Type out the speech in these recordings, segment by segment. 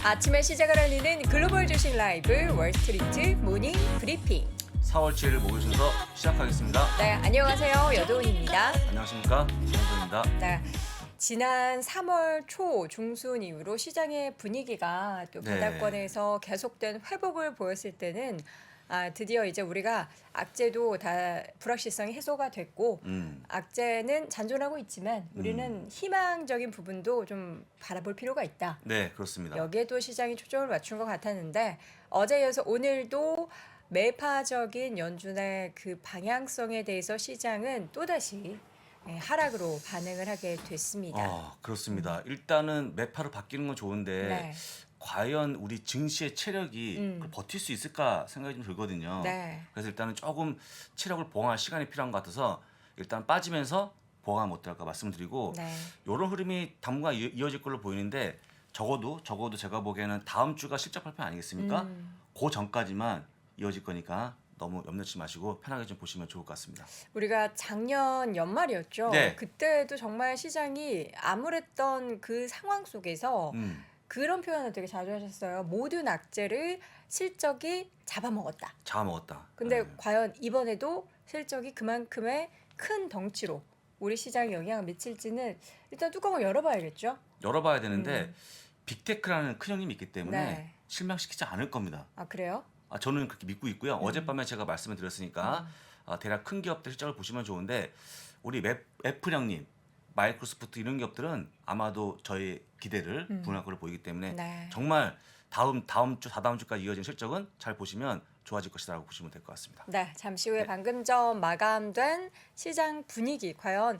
아침의 시작을 알리는 글로벌 주식 라이브 월스트리트 모닝 브리핑. 4월 7일 목요일 순서 시작하겠습니다. 네, 안녕하세요. 여도은입니다. 안녕하십니까, 정선입니다. 네, 지난 3월 초 중순 이후로 시장의 분위기가 또 네. 바닥권에서 계속된 회복을 보였을 때는 드디어 이제 우리가 악재도 다 불확실성이 해소가 됐고 악재는 잔존하고 있지만 우리는 희망적인 부분도 좀 바라볼 필요가 있다. 네, 그렇습니다. 여기에도 시장이 초점을 맞춘 것 같았는데 어제에 이어서 오늘도 매파적인 연준의 그 방향성에 대해서 시장은 또다시 하락으로 반응을 하게 됐습니다. 그렇습니다. 일단은 매파로 바뀌는 건 좋은데 네. 과연 우리 증시의 체력이 그걸 버틸 수 있을까 생각이 좀 들거든요. 네. 그래서 일단은 조금 체력을 보강할 시간이 필요한 것 같아서 일단 빠지면서 보강하면 어떨까 말씀드리고 네. 이런 흐름이 당분간 이어질 걸로 보이는데 적어도 제가 보기에는 다음 주가 실적 발표 아니겠습니까? 그 전까지만 이어질 거니까 너무 염려치 마시고 편하게 좀 보시면 좋을 것 같습니다. 우리가 작년 연말이었죠. 네. 그때도 정말 시장이 암울했던 그 상황 속에서 그런 표현을 되게 자주 하셨어요. 모든 악재를 실적이 잡아먹었다. 잡아먹었다. 근데 과연 이번에도 실적이 그만큼의 큰 덩치로 우리 시장에 영향을 미칠지는 일단 뚜껑을 열어봐야겠죠. 열어봐야 되는데 빅테크라는 큰 형님이 있기 때문에 네. 실망시키지 않을 겁니다. 아, 그래요? 저는 그렇게 믿고 있고요. 어젯밤에 제가 말씀을 드렸으니까 대략 큰 기업들 실적을 보시면 좋은데 우리 애플 형님, 마이크로소프트 이런 기업들은 아마도 저희 기대를 부응할 걸로 보이기 때문에 네. 정말 다음 주, 다다음 주까지 이어진 실적은 잘 보시면 좋아질 것이라고 보시면 될 것 같습니다. 네, 잠시 후에 네. 방금 전 마감된 시장 분위기 과연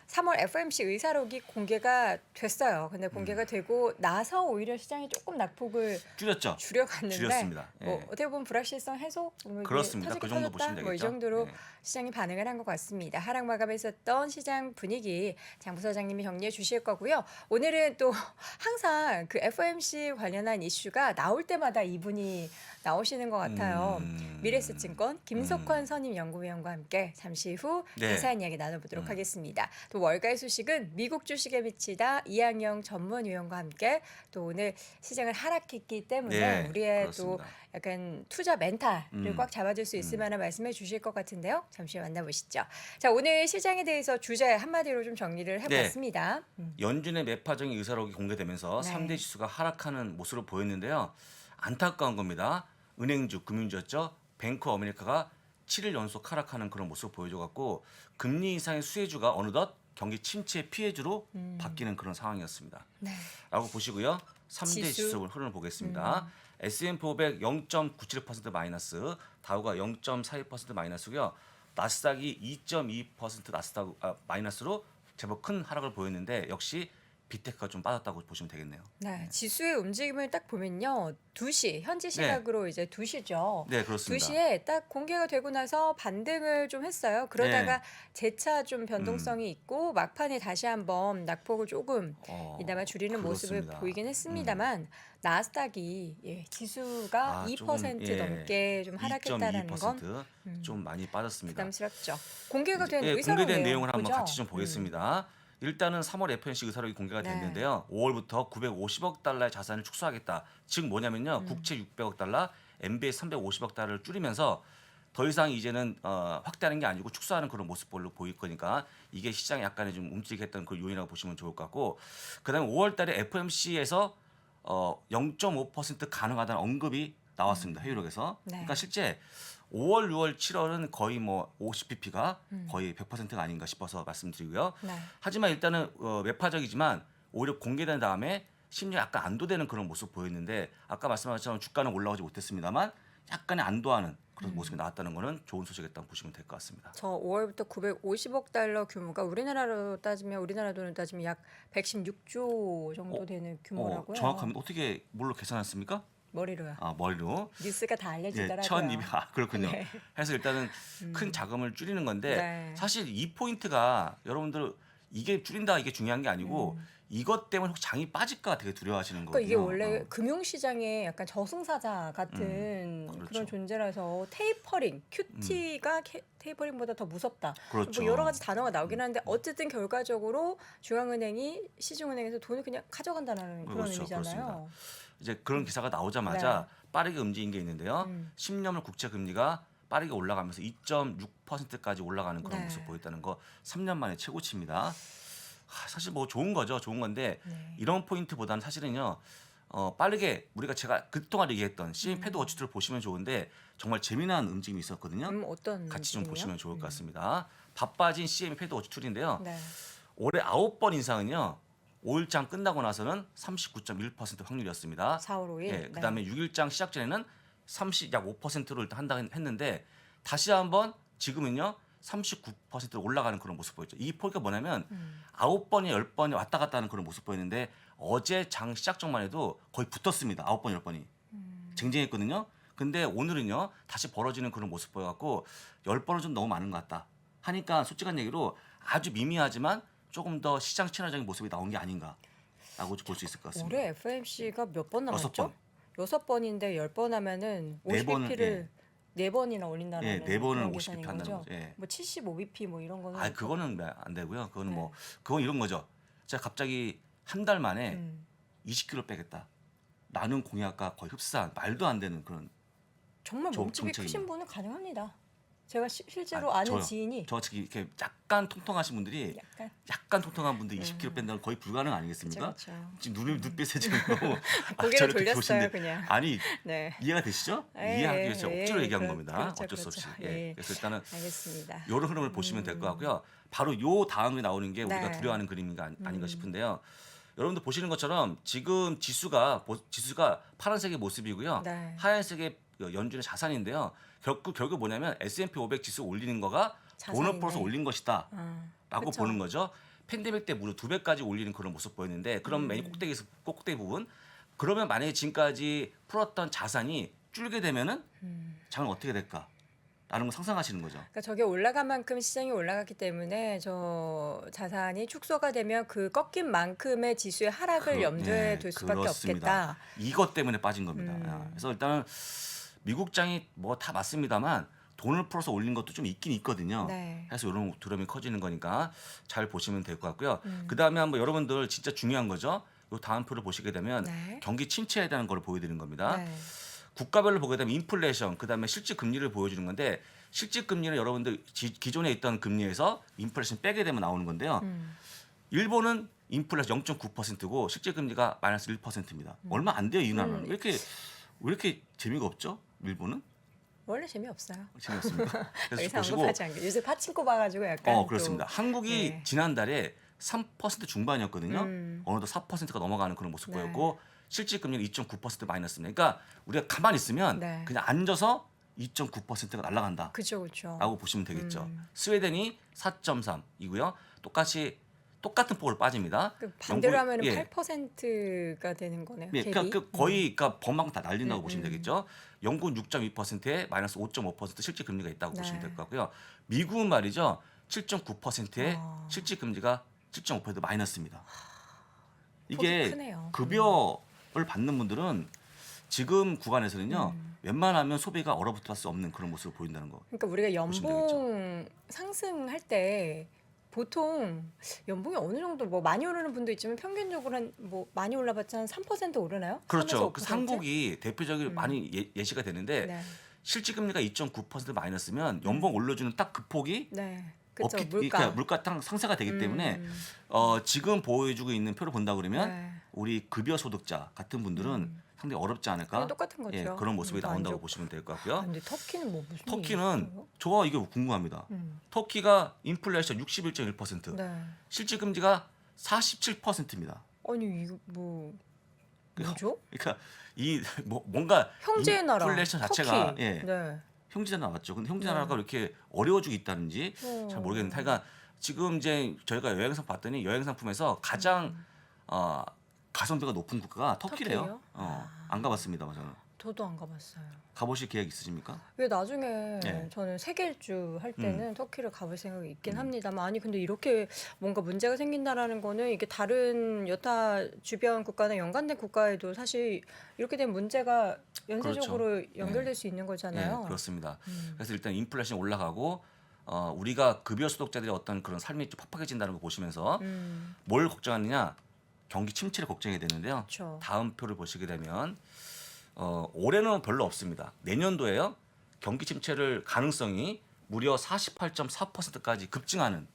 3월 FOMC 의사록이 공개가 됐어요. 근데 공개가 되고 나서 오히려 시장이 조금 낙폭을 줄였죠? 줄여갔는데 줄였습니다. 뭐 예. 어떻게 보면 불확실성 해소 뭐 이게 그렇습니다. 터지긴 그 정도 터졌다? 보시면 뭐 이 되겠죠. 정도로 네. 시장이 반응을 한 것 같습니다. 하락 마감했었던 시장 분위기 장 부사장님이 정리해 주실 거고요. 오늘은 또 항상 그 FOMC 관련한 이슈가 나올 때마다 이분이 나오시는 것 같아요. 미래에셋증권 김석환 선임 연구위원과 함께 잠시 후 네. 자세한 이야기 나눠보도록 하겠습니다. 또 월가의 소식은 미국 주식에 미치다 이항영 전문위원과 함께 또 오늘 시장을 하락했기 때문에 네, 우리의 그렇습니다. 또 약간 투자 멘탈을 꽉 잡아줄 수 있을 만한 말씀해 주실 것 같은데요. 잠시 만나보시죠. 자, 오늘 시장에 대해서 주제 한마디로 좀 정리를 해봤습니다. 연준의 매파적인 의사록이 공개되면서 네. 3대 지수가 하락하는 모습으로 보였는데요. 안타까운 겁니다. 은행주, 금융주였죠. 뱅크 어메리카가 7일 연속 하락하는 그런 모습을 보여줘갖고 금리 인상의 수혜주가 어느덧 경기 침체 피해주로 바뀌는 그런 상황이었습니다. 네. 라고 보시고요. 3대 지수. 지수 흐름을 보겠습니다. S&P 500 0.97% 마이너스, 다우가 0.42% 마이너스고요. 나스닥이 2.2% 나스닥 마이너스로 제법 큰 하락을 보였는데 역시 빅테크가 좀 빠졌다고 보시면 되겠네요. 네, 지수의 움직임을 딱 보면요. 2시, 현지 시각으로 이제 2시죠. 네, 그렇습니다. 2시에 딱 공개가 되고 나서 반등을 좀 했어요. 그러다가 네. 재차 좀 변동성이 있고 막판에 다시 한번 낙폭을 조금 이나마 줄이는 모습을 그렇습니다. 보이긴 했습니다만 나스닥이 지수가 2% 좀, 넘게 좀 하락했다라는 건 2.2% 좀 많이 빠졌습니다. 부담스럽죠. 공개가 된 예, 의사록이에요. 공개된 내용을 한번 보죠? 같이 좀 보겠습니다. 일단은 3월 FOMC 의사록이 공개가 네. 됐는데요. 5월부터 950억 달러의 자산을 축소하겠다. 즉 뭐냐면요. 국채 600억 달러, MBS 350억 달러를 줄이면서 더 이상 이제는 확대하는 게 아니고 축소하는 그런 모습으로 보일 거니까 이게 시장에 약간의 좀 움직이게 했던 그 요인이라고 보시면 좋을 것 같고 그다음에 5월 달에 FOMC에서 0.5% 가능하다는 언급이 나왔습니다. 회의록에서. 네. 그러니까 실제 5월, 6월, 7월은 거의 뭐 50bp가 거의 100%가 아닌가 싶어서 말씀드리고요. 네. 하지만 일단은 매파적이지만 오히려 공개된 다음에 심지어 약간 안도되는 그런 모습 보였는데 아까 말씀하신 것처럼 주가는 올라오지 못했습니다만 약간의 안도하는 그런 모습이 나왔다는 거는 좋은 소식이었다고 보시면 될 것 같습니다. 저 5월부터 950억 달러 규모가 우리나라 돈으로 따지면 약 116조 정도 되는 규모라고요. 정확합니다. 어떻게 뭘로 계산했습니까? 머리로요. 머리로. 뉴스가 다 알려지더라고요. 1200. 그렇군요. 네. 해서 일단은 큰 자금을 줄이는 건데 네. 사실 이 포인트가 여러분들 이게 줄인다 이게 중요한 게 아니고 이것 때문에 혹시 장이 빠질까 되게 두려워하시는 거거든요. 그러니까 이게 원래 금융시장의 약간 저승사자 같은 그렇죠. 그런 존재라서 테이퍼링, QT가 테이퍼링보다 더 무섭다. 그렇죠. 뭐 여러 가지 단어가 나오긴 하는데 어쨌든 결과적으로 중앙은행이 시중은행에서 돈을 그냥 가져간다는 그런 그렇죠. 의미잖아요. 그렇습니다. 이제 그런 기사가 나오자마자 빠르게 움직인 게 있는데요. 10년물 국채 금리가 빠르게 올라가면서 2.6%까지 올라가는 그런 네. 모습 보였다는 거 3년 만에 최고치입니다. 사실 뭐 좋은 거죠. 좋은 건데 네. 이런 포인트보다는 사실은요. 빠르게 우리가 제가 그동안 얘기했던 CM 패드 워치들을 보시면 좋은데 정말 재미난 움직임이 있었거든요. 어떤 같이 좀 느낌이요? 보시면 좋을 것 같습니다. 바빠진 CM 패드 워치 툴인데요. 네. 올해 9번 인상은요. 5일장 끝나고 나서는 39.1% 확률이었습니다. 4월 5일. 예, 네. 그다음에 6일장 시작 전에는 약 5%로 일단 한다 했는데 다시 한번 지금은요 39%로 올라가는 그런 모습 보였죠. 이 포인트가 뭐냐면 9번이 10번이 왔다 갔다 하는 그런 모습 보였는데 어제 장 시작 전만 해도 거의 붙었습니다. 9번, 10번이. 쟁쟁했거든요. 근데 오늘은요 다시 벌어지는 그런 모습 보여갖고 10번은 좀 너무 많은 것 같다 하니까 솔직한 얘기로 아주 미미하지만 조금 더 시장 친화적인 모습이 나온 게 아닌가라고 볼 수 있을 것 같습니다. 올해 FMC가 몇 번 여섯 남았죠? 번. 6번인데 10번 하면은 네 번은, 50bp를 네 번이나 올린다는 예, 네 번은 그런 50bp 계산인 한다는 거죠. 거죠. 예. 뭐 75bp 뭐 이런 거는 아, 그거는 안 되고요. 그거는 네. 뭐 그건 이런 거죠. 제가 갑자기 한 달 만에 음. 20kg 빼겠다. 라는 공약과 거의 흡사한 말도 안 되는 그런. 정말 몸집이 정책입니다. 크신 분은 가능합니다. 제가 실제로 아, 아는 저요. 지인이 저 특히 이렇게 약간 통통하신 분들이 약간 약간 통통한 분들 20kg 뺀다는 거의 불가능 아니겠습니까? 그렇죠. 지금 눈빛에 지금 너무 고개를 저렇게 돌렸어요, 보시는데 그냥. 아니 네. 이해가 되시죠? 예, 이해하기 위해서 예, 억지로 예, 얘기한 그렇- 겁니다. 그렇죠, 어쩔 수 없이. 그렇죠. 예. 예. 그래서 일단은 알겠습니다. 이런 흐름을 보시면 될 것 같고요. 바로 요 다음에 나오는 게 우리가 네. 두려워하는 그림인가 아닌가 싶은데요. 여러분들 보시는 것처럼 지금 지수가 파란색의 모습이고요. 네. 하얀색의 연준의 자산인데요. 결국 뭐냐면 S&P 500 지수 올리는 거가 돈을 자산이네. 풀어서 올린 것이다. 아, 라고 그쵸. 보는 거죠. 팬데믹 때 무려 2배까지 올리는 그런 모습 보였는데 그럼 맨 꼭대기 부분 그러면 만약에 지금까지 풀었던 자산이 줄게 되면은 장은 어떻게 될까? 라는 걸 상상하시는 거죠. 그러니까 저게 올라간 만큼 시장이 올라갔기 때문에 저 자산이 축소가 되면 그 꺾인 만큼의 지수의 하락을 염두에 둘 수밖에 그렇습니다. 없겠다. 이것 때문에 빠진 겁니다. 야, 그래서 일단은 미국장이 뭐 다 맞습니다만 돈을 풀어서 올린 것도 좀 있긴 있거든요. 네. 그래서 이런 두려움이 커지는 거니까 잘 보시면 될 것 같고요. 그 다음에 한번 여러분들 진짜 중요한 거죠. 이 다음 표를 보시게 되면 네. 경기 침체에 대한 걸 보여드리는 겁니다. 네. 국가별로 보게 되면 인플레이션, 그다음에 실질 금리를 보여주는 건데 실질 금리는 여러분들 기존에 있던 금리에서 인플레이션 빼게 되면 나오는 건데요. 일본은 인플레이션 0.9%고 실질 금리가 마이너스 1%입니다. 얼마 안 돼요, 이 나라는. 왜 이렇게 재미가 없죠? 일본은? 원래 재미없어요. 재미없습니다. 더 그래서 이상 보시고 언급하지 않게. 요새 파친코 봐가지고 약간 그렇습니다. 또, 한국이 네. 지난달에 3% 중반이었거든요. 어느덧 4%가 넘어가는 그런 모습 네. 보였고 실질 금리는 2.9% 마이너스입니다. 그러니까 우리가 가만히 있으면 네. 그냥 앉아서 2.9%가 날아간다. 그쵸 그쵸. 라고 보시면 되겠죠. 스웨덴이 4.3이고요. 똑같은 폭으로 빠집니다. 그 반대로 영국- 하면 예. 8%가 되는 거네요. 예, 대비. 그러니까 거의 번만큼 다 날린다고 보시면 되겠죠. 영국은 6.2%에 마이너스 5.5% 실질 금리가 있다고 네. 보시면 될 것 같고요. 미국은 말이죠. 7.9%에 아. 실질 금리가 7.5% 마이너스입니다. 폭이 이게 크네요. 급여를 받는 분들은 지금 구간에서는요. 웬만하면 소비가 얼어붙을 수 없는 그런 모습을 보인다는 거. 그러니까 우리가 보시면 연봉 상승할 때 보통 연봉이 어느 정도 뭐 많이 오르는 분도 있지만 평균적으로 한 뭐 많이 올라봤자 한 3% 오르나요? 그렇죠. 3에서 그 5%? 한국이 대표적으로 많이 예시가 되는데 네. 실질 금리가 2.9% 마이너스면 연봉 올려주는 딱 그 폭이 네. 그렇죠. 그러니까 물가 상승가 되기 때문에 지금 보여주고 있는 표를 본다 그러면 네. 우리 급여 소득자 같은 분들은 상당히 어렵지 않을까? 그냥 똑같은 거죠. 예, 그런 모습이 안 나온다고 좋고. 보시면 될 것 아, 같고요. 근데 터키는 뭐 무슨 터키는 일이 있어요? 저 이게 궁금합니다. 터키가 인플레이션 61.1%, 네. 실질 금리가 47%입니다. 아니 이거 뭐 뭐죠? 그러니까 뭔가 형제의 나라. 인플레이션 자체가 터키. 예, 네. 형제 나왔죠. 근데 형제 나라가 이렇게 어려워지고 있다는지 잘 모르겠는데, 하여간 지금 이제 저희가 여행 상품 봤더니 여행 상품에서 가장 가성비가 높은 국가가 터키래요. 터키예요? 안 가봤습니다, 저는. 저도 안 가봤어요. 가보실 계획 있으십니까? 왜 나중에 네. 저는 세계 일주 할 때는 터키를 가볼 생각이 있긴 합니다만, 아니 근데 이렇게 뭔가 문제가 생긴다라는 거는 이게 다른 여타 주변 국가나 연관된 국가에도 사실 이렇게 된 문제가 연쇄적으로 연결될 수 있는 거잖아요. 네, 그렇습니다. 그래서 일단 인플레이션이 올라가고 우리가 급여 소득자들의 어떤 그런 삶이 좀 팍팍해진다는 거 보시면서 뭘 걱정하느냐? 경기 침체를 걱정해야 되는데요. 그렇죠. 다음 표를 보시게 되면 올해는 별로 없습니다. 내년도에요. 경기 침체를 가능성이 무려 48.4%까지 급증하는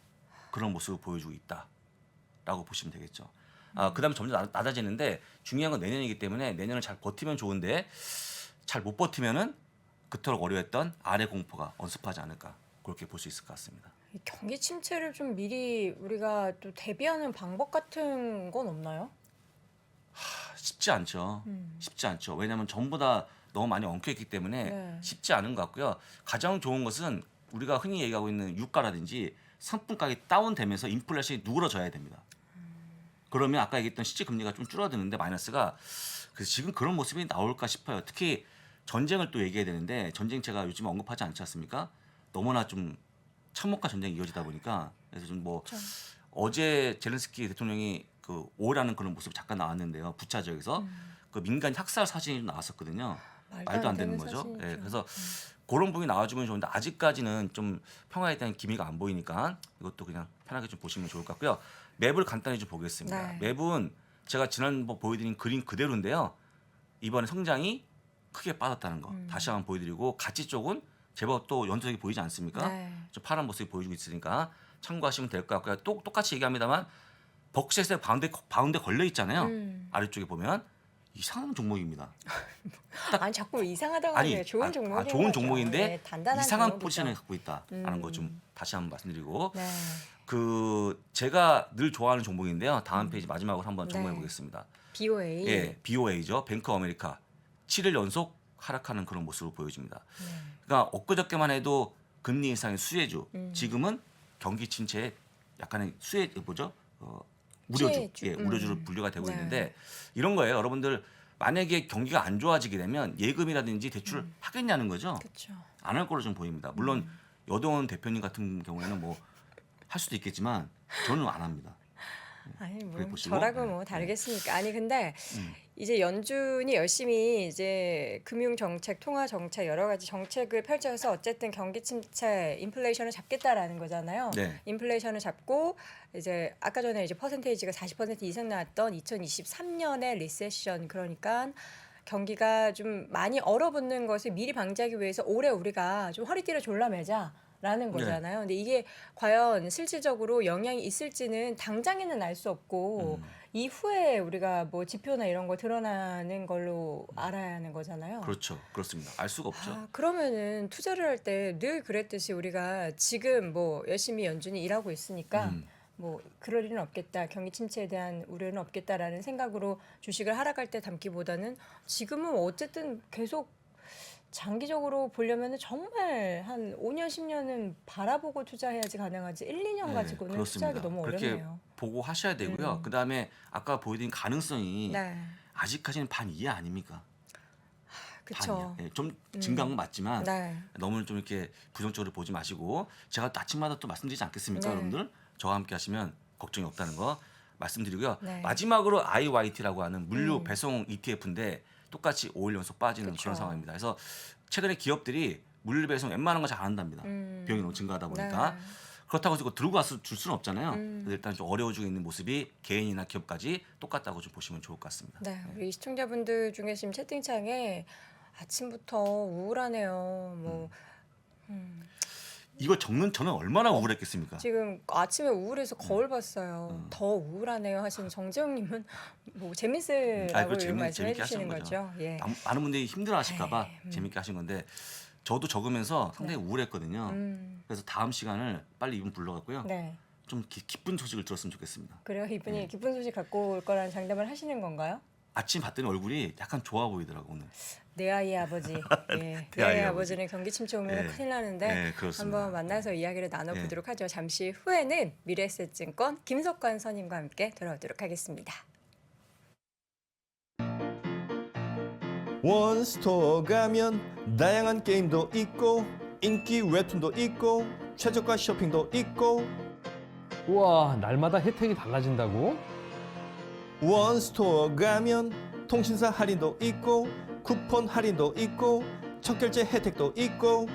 그런 모습을 보여주고 있다라고 보시면 되겠죠. 그다음에 점점 낮아지는데 중요한 건 내년이기 때문에 내년을 잘 버티면 좋은데 잘 못 버티면은 그토록 어려웠던 아래 공포가 언습하지 않을까 그렇게 볼 수 있을 것 같습니다. 이 경기 침체를 좀 미리 우리가 또 대비하는 방법 같은 건 없나요? 쉽지 않죠. 쉽지 않죠. 왜냐하면 전부 다 너무 많이 엉켜있기 때문에 네. 쉽지 않은 것 같고요. 가장 좋은 것은 우리가 흔히 얘기하고 있는 유가라든지 상품 가격이 다운되면서 인플레이션이 누그러져야 됩니다. 그러면 아까 얘기했던 실질 금리가 좀 줄어드는데 마이너스가 그래서 지금 그런 모습이 나올까 싶어요. 특히 전쟁을 또 얘기해야 되는데 전쟁 제가 요즘 언급하지 않지 않습니까? 너무나 좀 참혹한 전쟁이 이어지다 보니까 그래서 좀 뭐 그렇죠. 어제 젤렌스키 대통령이 그 오라는 그런 모습 잠깐 나왔는데요. 부차 지역에서 그 민간 학살 사진이 좀 나왔었거든요. 말도 안 되는 거죠. 사진이죠. 예, 그래서 그런 부분이 나와주면 좋은데 아직까지는 좀 평화에 대한 기미가 안 보이니까 이것도 그냥 편하게 좀 보시면 좋을 것 같고요. 맵을 간단히 좀 보겠습니다. 네. 맵은 제가 지난번 보여드린 그림 그대로인데요. 이번에 성장이 크게 빠졌다는 거 다시 한번 보여드리고 가치 쪽은 제법 또 연속이 보이지 않습니까? 네. 좀 파란 모습이 보여주고 있으니까 참고하시면 될 것 같고요. 똑같이 얘기합니다만 벅셋에 바운드 걸려 있잖아요. 아래쪽에 보면 이상한 종목입니다. 아니 자꾸 이상하다고 아니, 하네요. 좋은 종목인 좋은 거죠. 종목인데 네, 단단한 이상한 종목이죠. 포지션을 갖고 있다라는 거 좀 다시 한번 말씀드리고 네. 그 제가 늘 좋아하는 종목인데요. 다음 페이지 마지막으로 한번 네. 점검해 보겠습니다. BOA. 예, BOA죠. 뱅크 아메리카 7일 연속 하락하는 그런 모습을 보여줍니다. 네. 그러니까 엊그저께만 해도 금리 인상의 수혜주, 지금은 경기 침체에 약간의 수혜 뭐죠? 우려주, 피해주. 우려주로 분류가 되고 네. 있는데 이런 거예요. 여러분들 만약에 경기가 안 좋아지게 되면 예금이라든지 대출을 하겠냐는 거죠. 그렇죠. 안 할 거로 좀 보입니다. 물론 여동원 대표님 같은 경우에는 뭐 할 수도 있겠지만 저는 안 합니다. 아니 뭐 그래 보시고. 저라고 네. 뭐 다르겠습니까? 아니 근데 이제 연준이 열심히 이제 금융 정책, 통화 정책 여러 가지 정책을 펼쳐서 어쨌든 경기 침체, 인플레이션을 잡겠다라는 거잖아요. 네. 인플레이션을 잡고 이제 아까 전에 이제 퍼센테이지가 40% 이상 나왔던 2023년의 리세션 그러니까 경기가 좀 많이 얼어붙는 것을 미리 방지하기 위해서 올해 우리가 좀 허리띠를 졸라매자. 라는 거잖아요. 근데 이게 과연 실질적으로 영향이 있을지는 당장에는 알 수 없고 이후에 우리가 뭐 지표나 이런 거 드러나는 걸로 알아야 하는 거잖아요. 그렇죠. 그렇습니다. 알 수가 없죠. 그러면은 투자를 할 때 늘 그랬듯이 우리가 지금 뭐 열심히 연준이 일하고 있으니까 뭐 그럴 일은 없겠다. 경기 침체에 대한 우려는 없겠다라는 생각으로 주식을 하락할 때 담기보다는 지금은 어쨌든 계속 장기적으로 보려면 정말 한 5년, 10년은 바라보고 투자해야지 가능하지 1, 2년 가지고는 그렇습니다. 투자하기 너무 그렇게 어렵네요. 보고 하셔야 되고요. 그다음에 아까 보여드린 가능성이 네, 아직까지는 반 이하 아닙니까? 그렇죠. 반이야. 좀 증가한 건 맞지만 네, 너무 좀 이렇게 부정적으로 보지 마시고 제가 아침마다 또 말씀드리지 않겠습니까, 네. 여러분들? 저와 함께 하시면 걱정이 없다는 거 말씀드리고요. 네. 마지막으로 IYT라고 하는 물류 배송 ETF인데 똑같이 5일 연속 빠지는 그쵸. 그런 상황입니다. 그래서 최근에 기업들이 물류 배송 웬만한 거 잘 안 한답니다. 비용이 너무 증가하다 보니까. 네. 그렇다고 해서 들고 가서 줄 수는 없잖아요. 그래서 일단 좀 어려워지고 있는 모습이 개인이나 기업까지 똑같다고 좀 보시면 좋을 것 같습니다. 네, 우리 시청자분들 중에 지금 채팅창에 아침부터 우울하네요. 뭐 이거 적는 저는 얼마나 우울했겠습니까? 지금 아침에 우울해서 거울 봤어요. 더 우울하네요 하시는 정재영님은 뭐 재밌으라고 그거 이런 말씀해 재밌게 주시는 하시는 거죠. 예. 많은 분들이 힘들어하실까봐 재밌게 하신 건데 저도 적으면서 상당히 우울했거든요. 그래서 다음 시간을 빨리 이분 불러갖고요. 네. 좀 기쁜 소식을 들었으면 좋겠습니다. 그래요? 이분이 기쁜 소식 갖고 올 거라는 장담을 하시는 건가요? 아침 봤더니 얼굴이 약간 좋아 보이더라고 오늘. 내 아이의 아버지. 예. 내 내 아이의 아이의 아버지는 경기 침체 오면 예. 큰일 나는데 예, 그렇습니다. 한번 만나서 이야기를 나눠보도록 하죠. 잠시 후에는 미래에셋증권 김석관 선임과 함께 돌아오도록 하겠습니다. 원스토어 가면 다양한 게임도 있고 인기 웹툰도 있고 최저가 쇼핑도 있고 우와, 날마다 혜택이 달라진다고? 원스토어 가면 통신사 할인도 있고 쿠폰 할인도 있고 첫 결제 혜택도 있고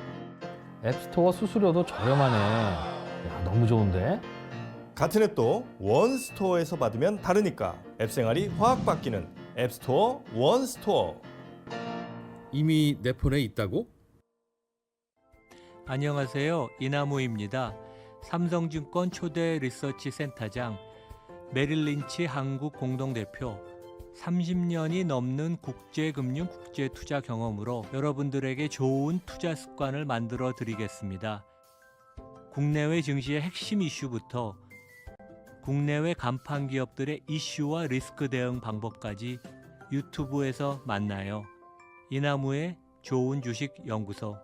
앱스토어 수수료도 저렴하네. 야, 너무 좋은데? 같은 앱도 원스토어에서 받으면 다르니까 앱생활이 확 바뀌는 앱스토어 원스토어. 이미 내 폰에 있다고? 안녕하세요. 이나무입니다. 삼성증권 초대 리서치 센터장, 메릴 린치 한국 공동대표, 30년이 넘는 국제금융 국제투자 경험으로 여러분들에게 좋은 투자 습관을 만들어 드리겠습니다. 국내외 증시의 핵심 이슈부터 국내외 간판 기업들의 이슈와 리스크 대응 방법까지 유튜브에서 만나요. 이나무의 좋은 주식 연구소.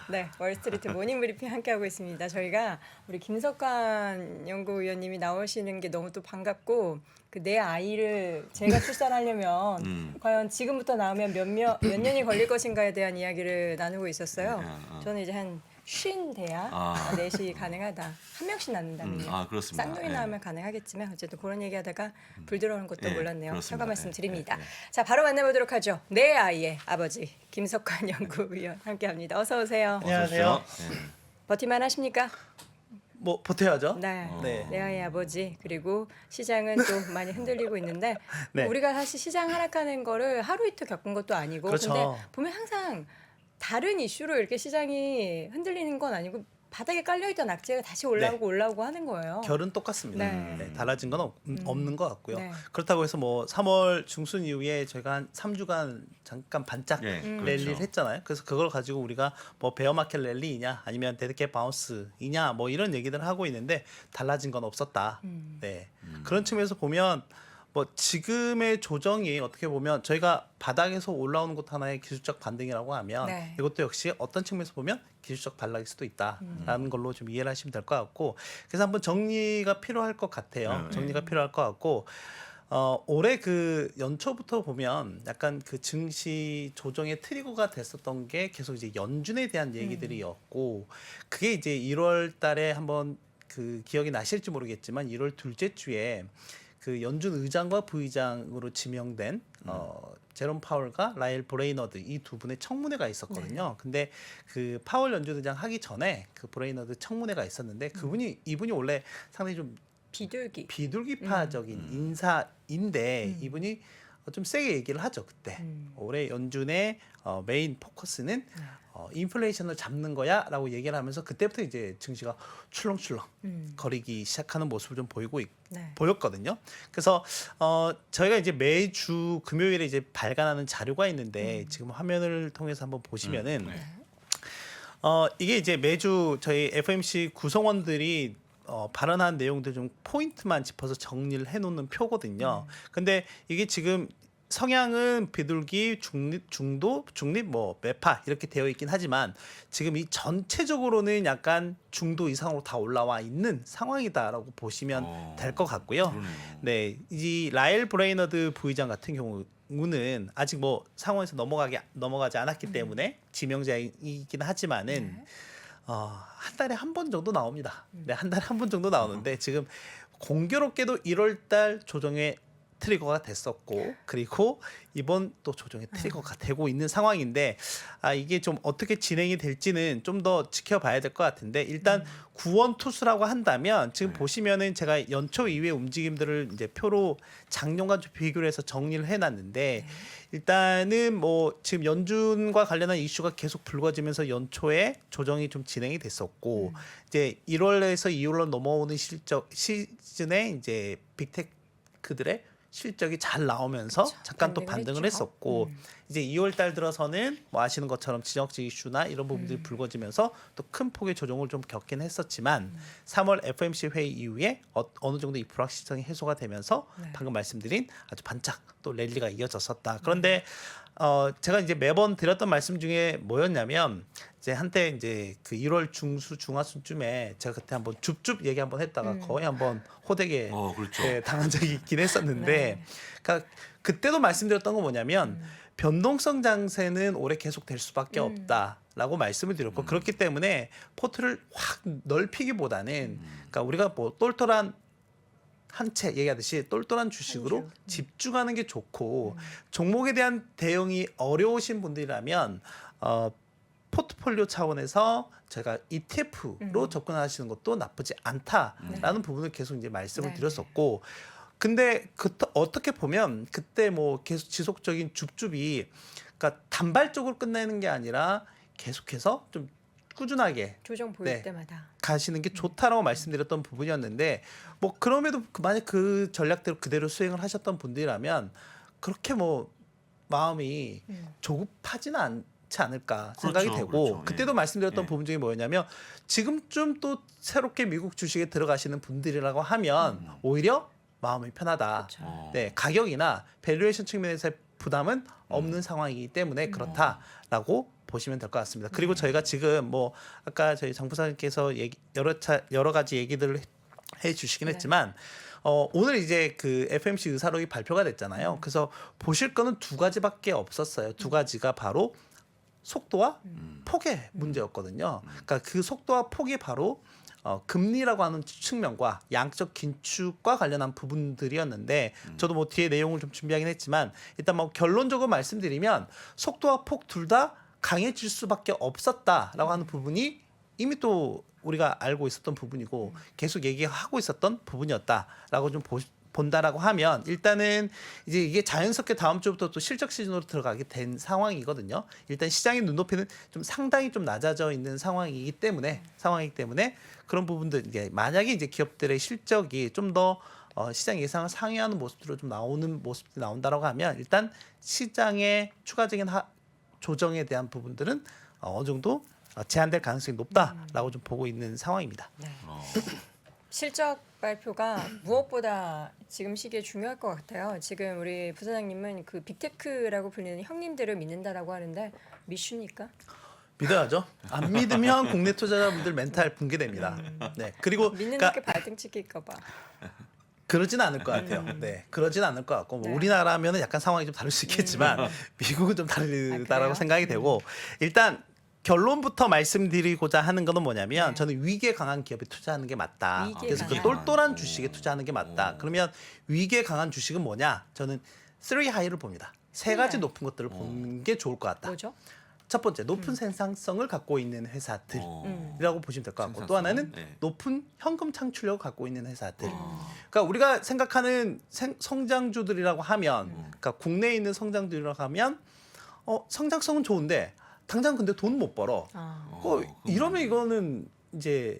네, 월스트리트 모닝 브리핑 함께하고 있습니다. 저희가 우리 김석환 연구위원님이 나오시는 게 너무 또 반갑고 그 내 아이를 제가 출산하려면 과연 지금부터 낳으면 몇 년이 걸릴 것인가에 대한 이야기를 나누고 있었어요. 저는 이제 한 50 돼야 넷이 가능하다. 한 명씩 낳는다면요. 그렇습니다. 쌍둥이 예. 낳으면 가능하겠지만 어쨌든 그런 얘기하다가 불 들어오는 것도 예, 몰랐네요. 그렇습니다. 사과 말씀 예, 드립니다. 예, 예. 자, 바로 만나보도록 하죠. 내 아이의 아버지 김석환 연구위원 함께합니다. 어서 오세요. 안녕하세요. 버티만 하십니까? 뭐 버텨야죠. 네. 네. 내 아이의 아버지 그리고 시장은 또 많이 흔들리고 있는데 네. 우리가 사실 시장 하락하는 거를 하루 이틀 겪은 것도 아니고 그렇죠. 근데 보면 항상 다른 이슈로 이렇게 시장이 흔들리는 건 아니고 바닥에 깔려있던 악재가 다시 올라오고 올라오고 하는 거예요. 결은 똑같습니다. 네. 네, 달라진 건 없는 것 같고요. 네. 그렇다고 해서 뭐 3월 중순 이후에 저희가 한 3주간 잠깐 반짝 예, 랠리를 그렇죠. 했잖아요. 그래서 그걸 가지고 우리가 뭐 베어마켓 랠리이냐 아니면 데드캣 바운스이냐 뭐 이런 얘기들을 하고 있는데 달라진 건 없었다. 네. 그런 측면에서 보면 뭐 지금의 조정이 어떻게 보면 저희가 바닥에서 올라오는 것 하나의 기술적 반등이라고 하면 네. 이것도 역시 어떤 측면에서 보면 기술적 단락일 수도 있다라는 걸로 좀 이해를 하시면 될 것 같고 그래서 한번 정리가 필요할 것 같아요. 정리가 필요할 것 같고 올해 그 연초부터 보면 약간 그 증시 조정의 트리거가 됐었던 게 계속 이제 연준에 대한 얘기들이었고 그게 이제 1월 달에 한번 그 기억이 나실지 모르겠지만 1월 둘째 주에 그 연준 의장과 부의장으로 지명된 제롬 파월과 라일 브레이너드 이 두 분의 청문회가 있었거든요. 근데 그 파월 연준 의장 하기 전에 그 브레이너드 청문회가 있었는데 이분이 원래 상당히 좀 비둘기파적인 인사인데 이분이 좀 세게 얘기를 하죠. 그때 올해 연준의 메인 포커스는 인플레이션을 잡는 거야라고 얘기를 하면서 그때부터 이제 증시가 출렁출렁 거리기 시작하는 모습을 좀 보였거든요. 그래서 저희가 이제 매주 금요일에 이제 발간하는 자료가 있는데 지금 화면을 통해서 한번 보시면은 이게 이제 매주 저희 FMC 구성원들이 발언한 내용들 좀 포인트만 짚어서 정리를 해놓는 표거든요. 근데 이게 지금 성향은 비둘기, 중도, 중립, 뭐 매파 이렇게 되어 있긴 하지만 지금 이 전체적으로는 약간 중도 이상으로 다 올라와 있는 상황이다라고 보시면 될 것 같고요. 네, 이 라일 브레이너드 부의장 같은 경우는 아직 뭐 상원에서 넘어가지 않았기 때문에 지명자이긴 하지만은 한 달에 한 번 정도 나옵니다. 네, 한 달에 한 번 정도 나오는데 지금 공교롭게도 1월달 조정의 트리거가 됐었고 그리고 이번 또 조정의 트리거가 되고 있는 상황인데 이게 좀 어떻게 진행이 될지는 좀 더 지켜봐야 될 것 같은데 일단 구원 투수라고 한다면 지금 보시면은 제가 연초 이후의 움직임들을 이제 표로 작년과 좀 비교를 해서 정리를 해놨는데 일단은 뭐 지금 연준과 관련한 이슈가 계속 불거지면서 연초에 조정이 좀 진행이 됐었고 이제 1월에서 2월로 넘어오는 시즌에 이제 빅테크들의 실적이 잘 나오면서 잠깐 또 반등을 했었고 이제 2월 달 들어서는 뭐 아시는 것처럼 지정학적 이슈나 이런 부분들이 불거지면서 또 큰 폭의 조정을 좀 겪긴 했었지만 3월 FOMC 회의 이후에 어느 정도 이 불확실성이 해소가 되면서 방금 말씀드린 아주 반짝 또 랠리가 이어졌었다. 그런데 제가 이제 매번 드렸던 말씀 중에 뭐였냐면 이제 한때 이제 그 1월 중하순쯤에 제가 그때 한번 줍줍 얘기 한번 했다가 거의 한번 호되게 그렇죠. 네, 당한 적이 있긴 했었는데 그러니까 그때도 말씀드렸던 건 뭐냐면 변동성 장세는 올해 계속 될 수밖에 없다라고 말씀을 드렸고 그렇기 때문에 포트를 확 넓히기보다는 그러니까 우리가 뭐 똘똘한 한 채 얘기하듯이 똘똘한 주식으로 집중하는 게 좋고 종목에 대한 대응이 어려우신 분들이라면 포트폴리오 차원에서 제가 ETF로 접근하시는 것도 나쁘지 않다라는 부분을 계속 이제 말씀을 네. 드렸었고, 근데 어떻게 보면 그때 뭐 계속 지속적인 줍줍이, 그러니까 단발적으로 끝내는 게 아니라 계속해서 좀 꾸준하게 조정 보일 네. 때마다. 가시는 게 좋다라고 말씀드렸던 부분이었는데, 뭐 그럼에도 만약 그 전략대로 그대로 수행을 하셨던 분들이라면 그렇게 뭐 마음이 조급하지는 않지 않을까 생각이 그렇죠, 되고, 그렇죠. 그때도 예. 말씀드렸던 예. 부분 중에 뭐였냐면, 지금쯤 또 새롭게 미국 주식에 들어가시는 분들이라고 하면 오히려 마음이 편하다. 그렇죠. 네, 가격이나 밸류에이션 측면에서의 부담은 없는 상황이기 때문에 그렇다라고 보시면 될 것 같습니다. 그리고 저희가 지금 뭐 아까 저희 장 부사님께서 여러 가지 얘기들을 해주시긴 네. 했지만, 오늘 이제 그 FMC 의사록이 발표가 됐잖아요. 그래서 보실 거는 두 가지밖에 없었어요. 두 가지가 바로 속도와 폭의 문제였거든요. 그러니까 그 속도와 폭이 바로 금리라고 하는 측면과 양적 긴축과 관련한 부분들이었는데, 저도 뭐 뒤에 내용을 좀 준비하긴 했지만 일단 뭐 결론적으로 말씀드리면 속도와 폭 둘 다 강해질 수밖에 없었다라고 하는 부분이 이미 또 우리가 알고 있었던 부분이고 계속 얘기하고 있었던 부분이었다라고 좀 본다라고 하면, 일단은 이제 이게 자연스럽게 다음 주부터 또 실적 시즌으로 들어가게 된 상황이거든요. 일단 시장의 눈높이는 좀 상당히 좀 낮아져 있는 상황이기 때문에 그런 부분들, 이게 만약에 이제 기업들의 실적이 좀 더 시장 예상을 상회하는 모습으로 좀 나오는 모습들이 나온다라고 하면, 일단 시장의 추가적인 조정에 대한 부분들은 어느 정도 제한될 가능성이 높다라고 좀 보고 있는 상황입니다. 네. 실적 발표가 무엇보다 지금 시기에 중요할 것 같아요. 지금 우리 부사장님은 그 빅테크라고 불리는 형님들을 믿는다라고 하는데 믿습니까? 믿어야죠. 안 믿으면 국내 투자자분들 멘탈 붕괴됩니다. 네. 그리고 믿는 그러니까 게 발등 찍힐까 봐. 그러진 않을 것 같아요. 네, 그러진 않을 것 같고, 뭐 네. 우리나라면은 약간 상황이 좀 다를 수 있겠지만 미국은 좀 다르다라고 그래요? 생각이 되고, 일단 결론부터 말씀드리고자 하는 거는 뭐냐면, 네. 저는 위기에 강한 기업에 투자하는 게 맞다. 위기에 그래서 그 강한. 똘똘한 주식에 투자하는 게 맞다. 그러면 위기에 강한 주식은 뭐냐? 저는 3하이를 봅니다. 세 가지 하이. 높은 것들을 보는 게 좋을 것 같다. 뭐죠? 첫 번째, 높은 생산성을 갖고 있는 회사들. 이라고 보시면 될 것 같고, 또 생산성. 하나는 네. 높은 현금 창출력을 갖고 있는 회사들. 그러니까 우리가 생각하는 성장주들이라고 하면, 그러니까 국내에 있는 성장주들이라고 하면 성장성은 좋은데 당장 근데 돈 못 벌어. 이러면 이거는 이제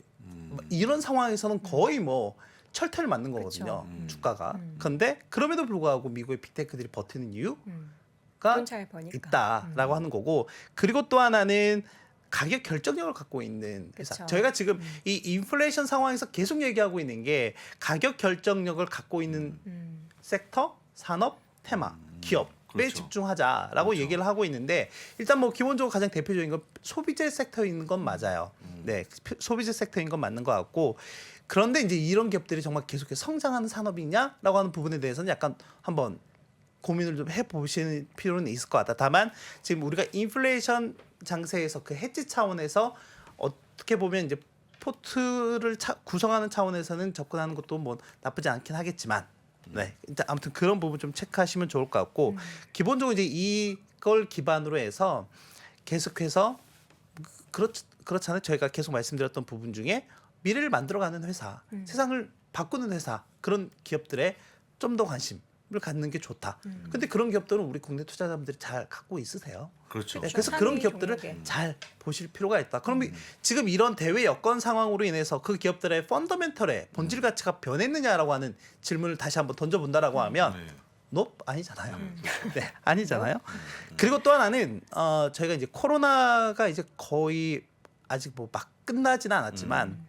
이런 상황에서는 거의 뭐 철퇴를 맞는 거거든요. 주가가. 그런데 그럼에도 불구하고 미국의 빅테크들이 버티는 이유가 돈 잘 버니까. 있다라고 하는 거고, 그리고 또 하나는 가격 결정력을 갖고 있는 회사. 그쵸. 저희가 지금 이 인플레이션 상황에서 계속 얘기하고 있는 게 가격 결정력을 갖고 있는 섹터, 산업, 테마, 기업에 그렇죠. 집중하자라고 그렇죠. 얘기를 하고 있는데, 일단 뭐 기본적으로 가장 대표적인 건 소비재 섹터에 있는 건 맞아요. 네, 소비재 섹터인 건 맞는 것 같고, 그런데 이제 이런 기업들이 정말 계속해서 성장하는 산업이냐라고 하는 부분에 대해서는 약간 한번 고민을 좀 해보시는 필요는 있을 것 같다. 다만 지금 우리가 인플레이션 장세에서 그 해지 차원에서 어떻게 보면 이제 포트를 구성하는 차원에서는 접근하는 것도 뭐 나쁘지 않긴 하겠지만, 네, 일단 아무튼 그런 부분 좀 체크하시면 좋을 것 같고, 기본적으로 이제 이걸 기반으로 해서 계속해서 그렇잖아요. 저희가 계속 말씀드렸던 부분 중에 미래를 만들어가는 회사, 세상을 바꾸는 회사, 그런 기업들에 좀 더 관심을 갖는 게 좋다. 근데 그런 기업들은 우리 국내 투자자분들이 잘 갖고 있으세요. 그렇죠. 네, 그래서 상위 그런 기업들을 종목에. 잘 보실 필요가 있다. 그럼 지금 이런 대외 여건 상황으로 인해서 그 기업들의 펀더멘털의 본질 가치가 변했느냐라고 하는 질문을 다시 한번 던져본다라고 하면 네. nope, 아니잖아요. 네, 아니잖아요. 그리고 또 하나는 저희가 이제 코로나가 이제 거의 아직 뭐 막 끝나지는 않았지만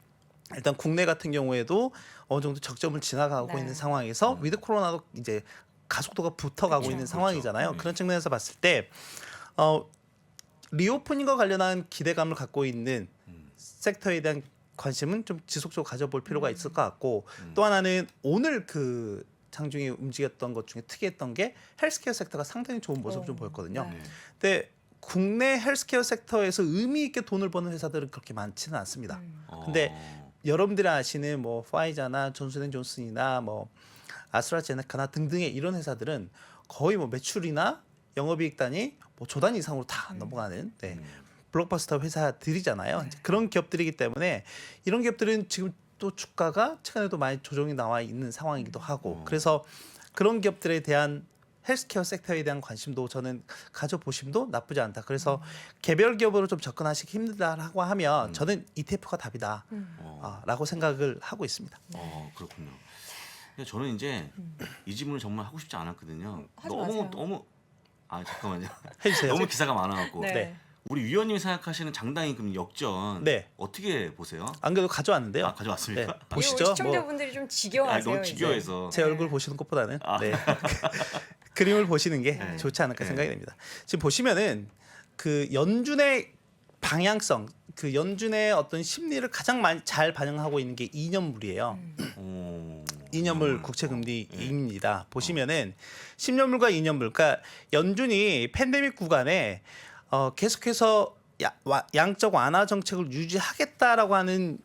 일단 국내 같은 경우에도 어느 정도 적점을 지나가고 네. 있는 상황에서 위드 코로나도 이제 가속도가 붙어가고 그렇죠. 있는 상황이잖아요. 그렇죠. 그런 측면에서 봤을 때 리오프닝과 관련한 기대감을 갖고 있는 섹터에 대한 관심은 좀 지속적으로 가져볼 필요가 있을 것 같고, 또 하나는 오늘 그 장중에 움직였던 것 중에 특이했던 게 헬스케어 섹터가 상당히 좋은 모습을 좀 보였거든요. 네. 근데 국내 헬스케어 섹터에서 의미 있게 돈을 버는 회사들은 그렇게 많지는 않습니다. 근데 여러분들이 아시는 뭐 파이자나 존슨앤존슨이나 뭐 아스트라제네카나 등등의 이런 회사들은 거의 뭐 매출이나 영업이익 단위 뭐 조 단위 이상으로 다 넘어가는 블록버스터 회사들이잖아요. 이제 그런 기업들이기 때문에 이런 기업들은 지금 또 주가가 최근에도 많이 조정이 나와 있는 상황이기도 하고 그래서 그런 기업들에 대한 헬스케어 섹터에 대한 관심도 저는 가져보심도 나쁘지 않다. 그래서 개별 기업으로 좀 접근하시기 힘들다라고 하면 저는 ETF가 답이다 라고 생각을 하고 있습니다. 그렇군요. 근데 저는 이제 이 질문을 정말 하고 싶지 않았거든요. 하지 마세요. 너무 잠깐만요. 해주세요. 너무 기사가 많아갖고 네. 우리 위원님이 생각하시는 장당임금 역전 네. 어떻게 보세요? 안 그래도 가져왔는데요. 가져왔습니까? 네, 이거 보시죠. 뭐 시청자분들이 좀 지겨워하세요. 너무 이제. 지겨워해서. 제 얼굴 보시는 것보다는 네. 그림을 보시는 게 네. 좋지 않을까 네. 생각이 됩니다. 지금 보시면은 그 연준의 방향성, 그 연준의 어떤 심리를 가장 많이 잘 반영하고 있는 게 2년물이에요. 2년물 국채금리입니다. 보시면은 10년물과 2년물, 그러니까 연준이 팬데믹 구간에 계속해서 양적 완화 정책을 유지하겠다라고 하는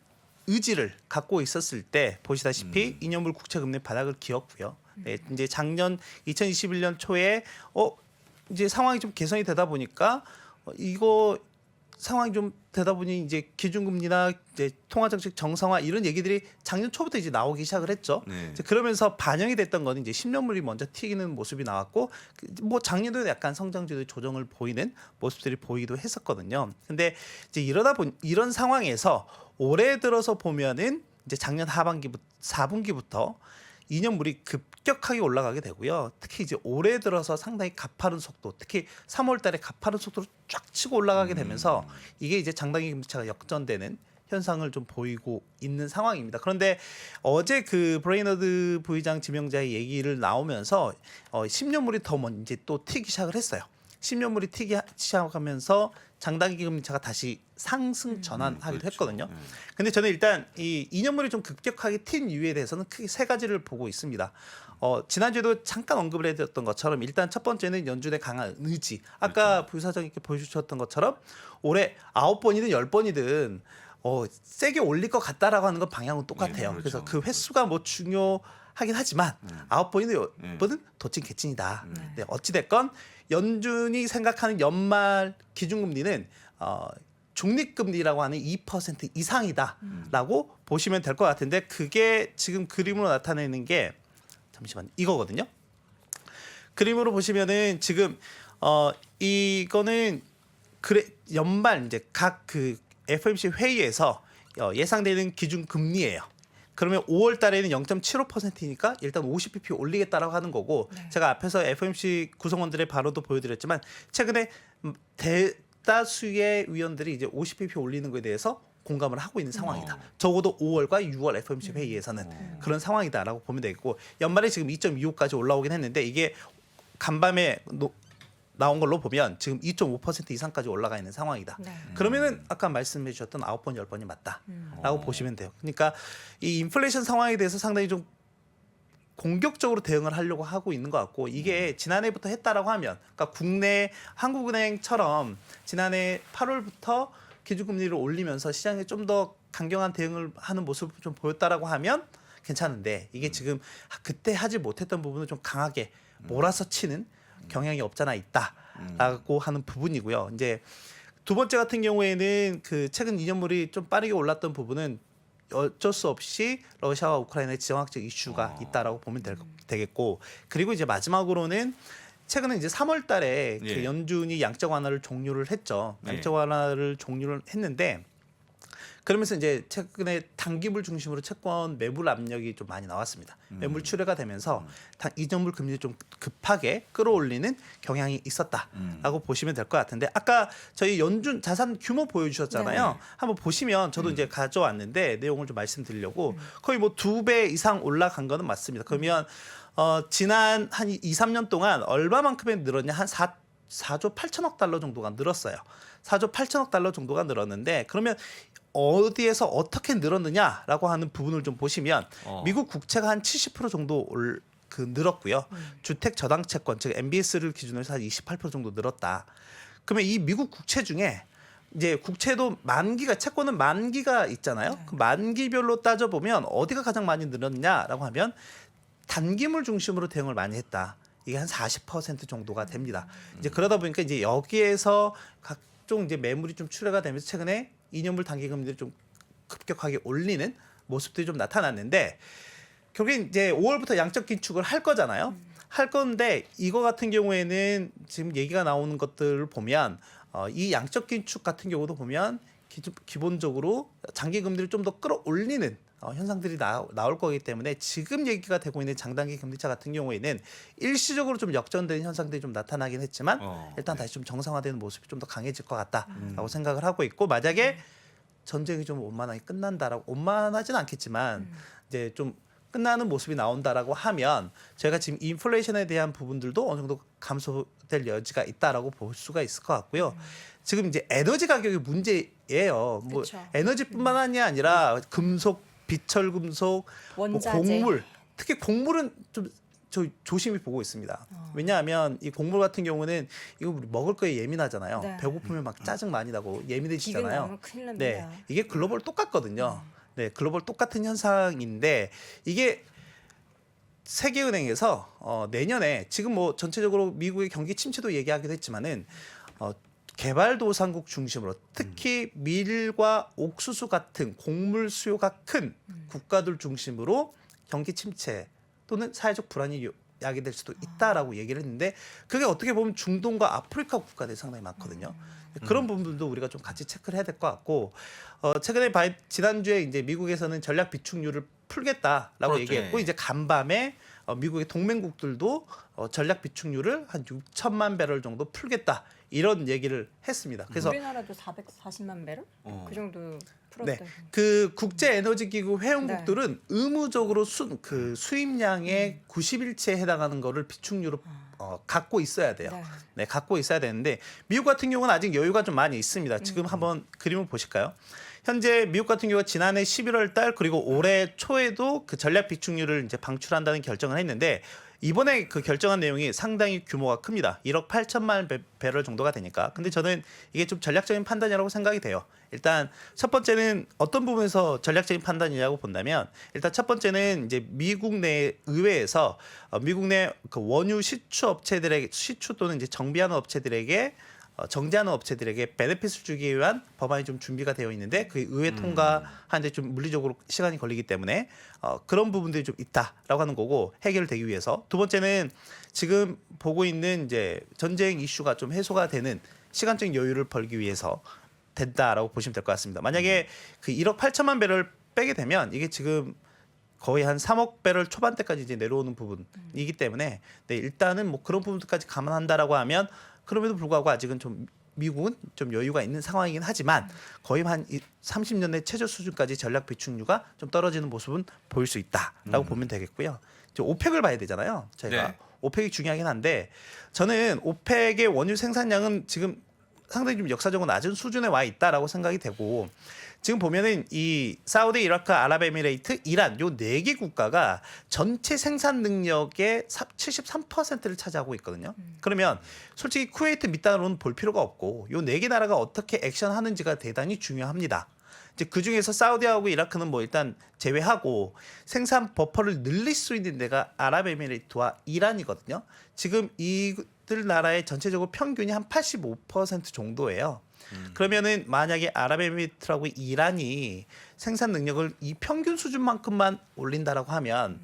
의지를 갖고 있었을 때 보시다시피 2년물 국채금리 바닥을 기었고요. 네, 이제 작년 2021년 초에 이제 상황이 좀 개선이 되다 보니까 이거 상황이 좀 되다 보니 이제 기준금리나 이제 통화정책 정상화 이런 얘기들이 작년 초부터 이제 나오기 시작을 했죠. 네. 이제 그러면서 반영이 됐던 거는 이제 10년물이 먼저 튀기는 모습이 나왔고 뭐 작년에도 약간 성장주의 조정을 보이는 모습들이 보이기도 했었거든요. 근데 이제 이런 상황에서 올해 들어서 보면은 이제 작년 하반기부터 4분기부터 2년물이 급격하게 올라가게 되고요. 특히 이제 올해 들어서 상당히 가파른 속도, 특히 3월 달에 가파른 속도로 쫙 치고 올라가게 되면서 이게 이제 장단기금리차가 역전되는 현상을 좀 보이고 있는 상황입니다. 그런데 어제 그 브레이너드 부의장 지명자의 얘기를 나오면서 10년물이 더 이제 또 튀기 시작을 했어요. 10년물이 튀기 시작하면서 장단기 금리차가 다시 상승 전환하기도 그렇죠. 했거든요. 근데 저는 일단 이 2년물이 좀 급격하게 튄 이유에 대해서는 크게 세 가지를 보고 있습니다. 지난주에도 잠깐 언급을 해드렸던 것처럼 일단 첫 번째는 연준의 강한 의지. 아까 부사장님께 보여주셨던 것처럼 올해 9번이든 10번이든 세게 올릴 것 같다라고 하는 건 방향은 똑같아요. 네, 그래서 그렇죠. 그 횟수가 뭐 중요하긴 하지만 9번이든 네. 10번은 도찐 개찐이다. 네, 어찌됐건 연준이 생각하는 연말 기준금리는 중립금리라고 하는 2% 이상이다라고 보시면 될 것 같은데 그게 지금 그림으로 나타내는 게 잠시만 이거거든요. 그림으로 보시면은 지금 이거는 연말 이제 각 그 FOMC 회의에서 예상되는 기준 금리예요. 그러면 5월 달에는 0.75%니까 일단 50bp 올리겠다라고 하는 거고 제가 앞에서 FOMC 구성원들의 발언도 보여드렸지만 최근에 대다수의 위원들이 이제 50bp 올리는 거에 대해서 공감을 하고 있는 상황이다. 적어도 5월과 6월 FOMC 회의에서는 그런 상황이다라고 보면 되겠고 연말에 지금 2.25까지 올라오긴 했는데 이게 간밤에 나온 걸로 보면 지금 2.5% 이상까지 올라가 있는 상황이다. 네. 그러면은 아까 말씀해 주셨던 9번, 10번이 맞다라고 보시면 돼요. 그러니까 이 인플레이션 상황에 대해서 상당히 좀 공격적으로 대응을 하려고 하고 있는 것 같고 이게 지난해부터 했다라고 하면 그러니까 국내 한국은행처럼 지난해 8월부터 기준금리를 올리면서 시장에 좀 더 강경한 대응을 하는 모습을 좀 보였다라고 하면 괜찮은데 이게 지금 그때 하지 못했던 부분을 좀 강하게 몰아서 치는 경향이 없잖아 있다라고 하는 부분이고요. 이제 두 번째 같은 경우에는 그 최근 2년물이 좀 빠르게 올랐던 부분은 어쩔 수 없이 러시아와 우크라이나의 지정학적 이슈가 있다라고 보면 되겠고 그리고 이제 마지막으로는 최근에 이제 3월 달에 예. 그 연준이 양적 완화를 종료를 했죠. 네. 양적 완화를 종료를 했는데 그러면서 이제 최근에 단기물 중심으로 채권 매물 압력이 좀 많이 나왔습니다. 매물 출회가 되면서 2년물 금리를 좀 급하게 끌어올리는 경향이 있었다라고 보시면 될 것 같은데 아까 저희 연준 자산 규모 보여주셨잖아요. 네. 한번 보시면 저도 이제 가져왔는데 내용을 좀 말씀드리려고 거의 뭐 2배 이상 올라간 거는 맞습니다. 그러면 지난 한 2, 3년 동안 얼마만큼에 늘었냐 한 4조 8천억 달러 정도가 늘었어요. 4조 8천억 달러 정도가 늘었는데 그러면 어디에서 어떻게 늘었느냐라고 하는 부분을 좀 보시면 미국 국채가 한 70% 정도 늘었고요. 주택 저당 채권 즉 MBS를 기준으로 해서 한 28% 정도 늘었다. 그러면 이 미국 국채 중에 이제 국채도 만기가 채권은 만기가 있잖아요. 그 만기별로 따져 보면 어디가 가장 많이 늘었냐라고 하면 단기물 중심으로 대응을 많이 했다. 이게 한 40% 정도가 됩니다. 이제 그러다 보니까 이제 여기에서 각종 이제 매물이 좀 출회가 되면서 최근에 2년물 단기 금리를 좀 급격하게 올리는 모습들이 좀 나타났는데 결국엔 이제 5월부터 양적 긴축을 할 거잖아요. 할 건데 이거 같은 경우에는 지금 얘기가 나오는 것들을 보면 이 양적 긴축 같은 경우도 보면 기본적으로 장기 금리를 좀 더 끌어올리는 현상들이 나올 거기 때문에 지금 얘기가 되고 있는 장단기 금리차 같은 경우에는 일시적으로 좀 역전되는 현상들이 좀 나타나긴 했지만 일단 다시 좀 정상화되는 모습이 좀 더 강해질 것 같다라고 생각을 하고 있고 만약에 전쟁이 좀 원만하게 끝난다라고 원만하진 않겠지만 이제 좀 끝나는 모습이 나온다라고 하면 저희가 지금 인플레이션에 대한 부분들도 어느 정도 감소될 여지가 있다라고 볼 수가 있을 것 같고요. 지금 이제 에너지 가격이 문제예요. 뭐 그쵸. 에너지뿐만 아니라 금속, 비철금속, 뭐 원자재. 곡물, 특히 곡물은 좀 저 조심히 보고 있습니다. 왜냐하면 이 곡물 같은 경우는 이거 우리 먹을 거에 예민하잖아요. 네. 배고프면 막 짜증 많이 나고 기근 예민해지잖아요. 나오면 큰일 납니다. 네, 이게 글로벌 똑같거든요. 네, 글로벌 똑같은 현상인데 이게 세계은행에서 내년에 지금 뭐 전체적으로 미국의 경기 침체도 얘기하기도 했지만은 개발도상국 중심으로 특히 밀과 옥수수 같은 곡물 수요가 큰 국가들 중심으로 경기 침체 또는 사회적 불안이 야기될 수도 있다라고 얘기를 했는데 그게 어떻게 보면 중동과 아프리카 국가들이 상당히 많거든요. 그런 부분들도 우리가 좀 같이 체크를 해야 될 것 같고 최근에 지난주에 이제 미국에서는 전략 비축률을 풀겠다라고 그렇죠. 얘기했고 이제 간밤에 미국의 동맹국들도 전략 비축률을 한 6천만 배럴 정도 풀겠다 이런 얘기를 했습니다. 그래서 우리나라도 440만 배럴 그 정도 풀었다. 네, 그 국제 에너지 기구 회원국들은 의무적으로 수입량의 90일치에 해당하는 거를 비축률로 갖고 있어야 돼요. 네. 네, 갖고 있어야 되는데 미국 같은 경우는 아직 여유가 좀 많이 있습니다. 지금 한번 그림을 보실까요? 현재 미국 같은 경우가 지난해 11월 달 그리고 올해 초에도 그 전략 비축률을 이제 방출한다는 결정을 했는데 이번에 그 결정한 내용이 상당히 규모가 큽니다. 1억 8천만 배럴 정도가 되니까. 근데 저는 이게 좀 전략적인 판단이라고 생각이 돼요. 일단 첫 번째는 어떤 부분에서 전략적인 판단이냐고 본다면 일단 첫 번째는 이제 미국 내 의회에서 미국 내 그 원유 시추 업체들에게 시추 또는 이제 정비하는 업체들에게 정제하는 업체들에게 베네핏을 주기 위한 법안이 좀 준비가 되어 있는데 그 의회 통과하는데 좀 물리적으로 시간이 걸리기 때문에 그런 부분들이 좀 있다라고 하는 거고 해결되기 위해서 두 번째는 지금 보고 있는 이제 전쟁 이슈가 좀 해소가 되는 시간적인 여유를 벌기 위해서 된다라고 보시면 될 것 같습니다. 만약에 그 1억 8천만 배를 빼게 되면 이게 지금 거의 한 3억 배럴 초반대까지 이제 내려오는 부분이기 때문에 네, 일단은 뭐 그런 부분들까지 감안한다라고 하면 그럼에도 불구하고 아직은 좀 미국은 좀 여유가 있는 상황이긴 하지만 거의 한 30년 내 최저 수준까지 전략 비축률가 좀 떨어지는 모습은 보일 수 있다라고 보면 되겠고요. 이제 오펙을 봐야 되잖아요. 저희가 네. 오펙이 중요하긴 한데 저는 오펙의 원유 생산량은 지금 상당히 좀 역사적으로 낮은 수준에 와 있다라고 생각이 되고 지금 보면은 이 사우디, 이라크, 아랍에미레이트, 이란 요 4개 국가가 전체 생산 능력의 73%를 차지하고 있거든요. 그러면 솔직히 쿠웨이트 밑단으로는 볼 필요가 없고 요 4개 나라가 어떻게 액션하는지가 대단히 중요합니다. 이제 그 중에서 사우디하고 이라크는 뭐 일단 제외하고 생산 버퍼를 늘릴 수 있는 데가 아랍에미레이트와 이란이거든요. 지금 이들 나라의 전체적으로 평균이 한 85% 정도예요. 그러면은 만약에 아랍에미리트라고 이란이 생산 능력을 이 평균 수준만큼만 올린다라고 하면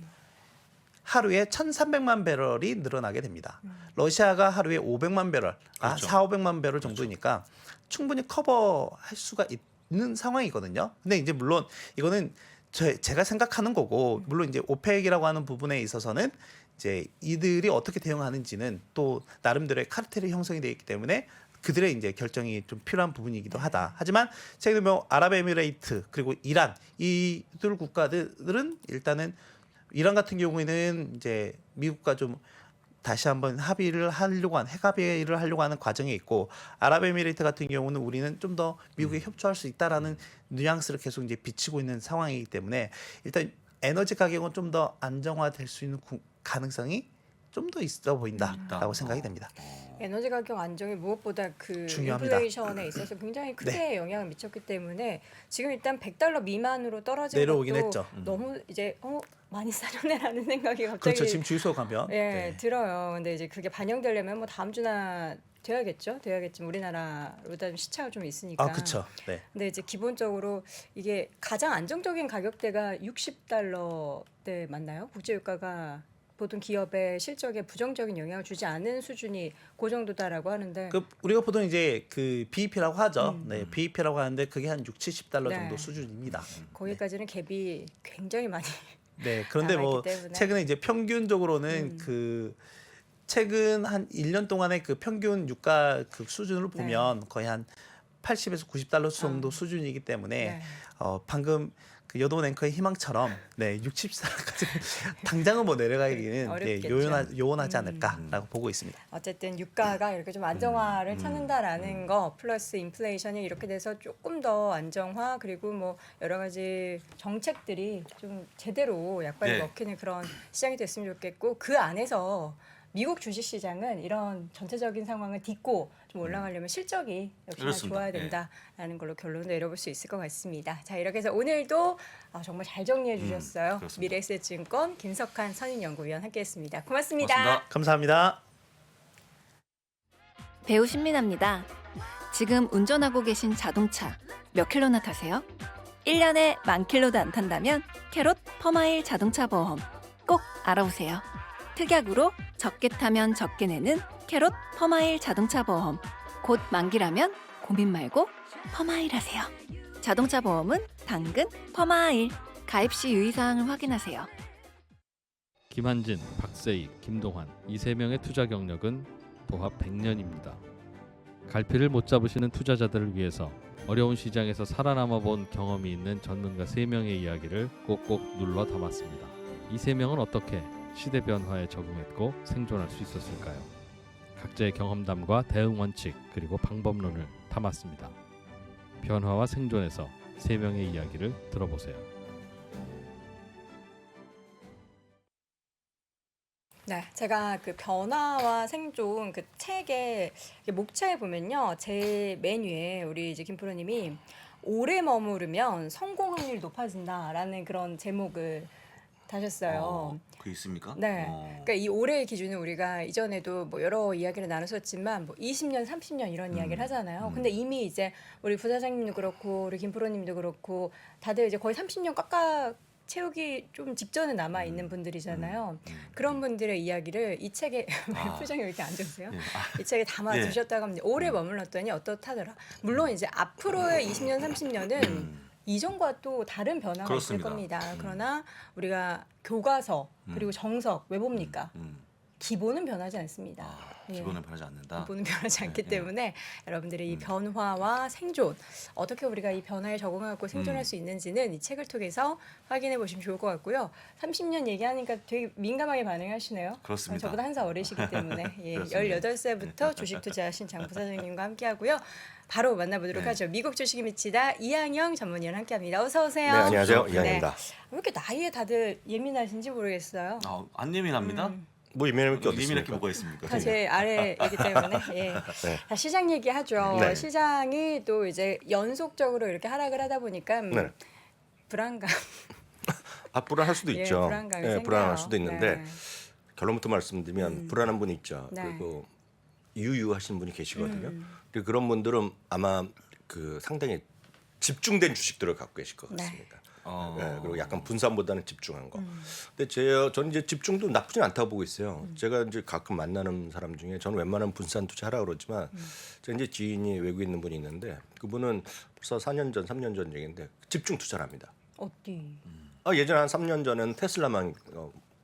하루에 1,300만 배럴이 늘어나게 됩니다. 러시아가 하루에 500만 배럴, 그렇죠. 4,500만 배럴 정도니까 충분히 커버할 수가 있는 상황이거든요. 근데 이제 물론 이거는 제가 생각하는 거고 물론 이제 오펙이라고 하는 부분에 있어서는 이제 이들이 어떻게 대응하는지는 또 나름대로의 카르텔이 형성이 되어 있기 때문에 그들의 이제 결정이 좀 필요한 부분이기도 하다. 하지만 최근에 뭐 아랍에미레이트 그리고 이란 이들 국가들은 일단은 이란 같은 경우에는 이제 미국과 좀 다시 한번 합의를 하려고 하는 핵 합의를 하려고 하는 과정에 있고 아랍에미레이트 같은 경우는 우리는 좀 더 미국에 협조할 수 있다라는 뉘앙스를 계속 이제 비치고 있는 상황이기 때문에 일단 에너지 가격은 좀 더 안정화될 수 있는 가능성이 좀 더 있어 보인다라고 있다. 생각이 됩니다. 에너지 가격 안정이 무엇보다 그 중요합니다. 인플레이션에 있어서 굉장히 크게 영향을 미쳤기 때문에 지금 일단 $100 미만으로 떨어진 내려오긴 것도 했죠. 너무 이제 많이 싸졌네라는 생각이 갑자기 그렇죠. 지금 주유소 가면 예, 들어요. 근데 이제 그게 반영되려면 뭐 다음 주나 돼야겠지만 우리나라보다 시차가 좀 있으니까. 아, 그렇죠. 네. 근데 이제 기본적으로 이게 가장 안정적인 가격대가 $60대 맞나요? 국제유가가 보통 기업의 실적에 부정적인 영향을 주지 않은 수준이 그 정도다라고 하는데 그 우리가 보통 이제 그 BEP라고 하죠. 네, BEP라고 하는데 그게 한 $60-70 네. 정도 수준입니다. 거기까지는 갭이 굉장히 많이 네, 그런데 뭐 남아있기 때문에. 최근에 이제 평균적으로는 그 최근 한 1년 동안의 그 평균 유가 그 수준을 보면 거의 한 $80에서 $90 정도 수준이기 때문에 네. 방금 그 여도원 앵커의 희망처럼 네, 60살까지 당장은 뭐 내려가기는 어렵겠죠. 요원하지 않을까라고 보고 있습니다. 어쨌든 유가가 이렇게 좀 안정화를 찾는다라는 거 플러스 인플레이션이 이렇게 돼서 조금 더 안정화 그리고 뭐 여러 가지 정책들이 좀 제대로 약발이 네. 먹히는 그런 시장이 됐으면 좋겠고 그 안에서 미국 주식시장은 이런 전체적인 상황을 딛고 좀 올라가려면 실적이 역시나 그렇습니다. 좋아야 된다라는 걸로 결론을 내려볼 수 있을 것 같습니다. 자 이렇게 해서 오늘도 정말 잘 정리해 주셨어요. 그렇습니다. 미래에셋증권 김석환 선임연구위원 함께했습니다. 고맙습니다. 고맙습니다. 감사합니다. 배우 신민아입니다. 지금 운전하고 계신 자동차 몇 킬로나 타세요? 1년에 10,000킬로도 안 탄다면 캐롯 퍼마일 자동차 보험 꼭 알아보세요. 특약으로 적게 타면 적게 내는 캐롯 퍼마일 자동차 보험. 곧 만기라면 고민 말고 퍼마일 하세요. 자동차 보험은 당근 퍼마일. 가입 시 유의사항을 확인하세요. 김한진, 박세희, 김동환 이 세 명의 투자 경력은 도합 100년입니다. 갈피를 못 잡으시는 투자자들을 위해서 어려운 시장에서 살아남아 본 경험이 있는 전문가 3명의 이야기를 꼭꼭 눌러 담았습니다. 이 3명은 어떻게 시대 변화에 적응했고 생존할 수 있었을까요? 각자의 경험담과 대응 원칙 그리고 방법론을 담았습니다. 변화와 생존에서 3명의 이야기를 들어보세요. 네, 제가 그 변화와 생존 그 책의 목차에 보면요, 제 메뉴에 우리 이제 김 프로님이 오래 머무르면 성공 확률이 높아진다라는 그런 제목을 다셨어요. 그 있습니까? 네, 그러니까 이 올해의 기준은 우리가 이전에도 뭐 여러 이야기를 나눴었지만 뭐 20년, 30년 이런 이야기를 하잖아요. 근데 이미 이제 우리 부사장님도 그렇고 우리 김 프로님도 그렇고 다들 이제 거의 30년 깎아 채우기 좀 직전에 남아 있는 분들이잖아요. 그런 분들의 이야기를 이 책에 표정이 왜 이렇게 안 좋으세요? 이 책에 담아 예. 두셨다고 합니다. 오래 머물렀더니 어떻다더라. 물론 이제 앞으로의 20년, 30년은 이전과 또 다른 변화가 있을 그렇습니다. 겁니다. 그러나 우리가 교과서 그리고 정석 왜 봅니까? 기본은 변하지 않습니다. 기본은 변하지 않는다. 기본은 변하지 않기 네. 때문에 여러분들의 이 변화와 생존 어떻게 우리가 이 변화에 적응하고 생존할 수 있는지는 이 책을 통해서 확인해 보시면 좋을 것 같고요. 30년 얘기하니까 되게 민감하게 반응하시네요. 그렇습니다. 저보다 한 살 어리시기 때문에 예, 그렇습니다. 18살부터 주식 투자하신 장 부사장님과 함께하고요. 바로 만나보도록 네. 하죠. 미국 주식이 미치다 이항영 전문위원 함께합니다. 어서 오세요. 네, 안녕하세요. 네. 이항입니다. 왜 이렇게 나이에 다들 예민하신지 모르겠어요. 안 예민합니다. 뭐 예민할 게 어디 예민할 게 있습니까? 뭐가 있습니까? 다 제 아래이기 때문에 예. 자, 시장 얘기하죠. 네. 시장이 또 이제 연속적으로 이렇게 하락을 하다 보니까 네. 불안감, 불안할 수도 예, 있죠. 불안감이 예, 생겨요. 불안할 수도 있는데 네. 결론부터 말씀드리면 불안한 분이 있죠. 네. 그리고 유유하신 분이 계시거든요. 그리고 그런 분들은 아마 그 상당히 집중된 주식들을 갖고 계실 것 네. 같습니다. 네, 그리고 약간 분산보다는 집중한 거. 근데 저는 이제 집중도 나쁘진 않다고 보고 있어요. 제가 이제 가끔 만나는 사람 중에 저는 웬만하면 분산 투자하라 그러지만 제가 이제 지인이 외국에 있는 분이 있는데 그분은 벌써 4년 전, 3년 전 얘기인데 집중 투자를 합니다. 어디? 예전에 한 3년 전에는 테슬라만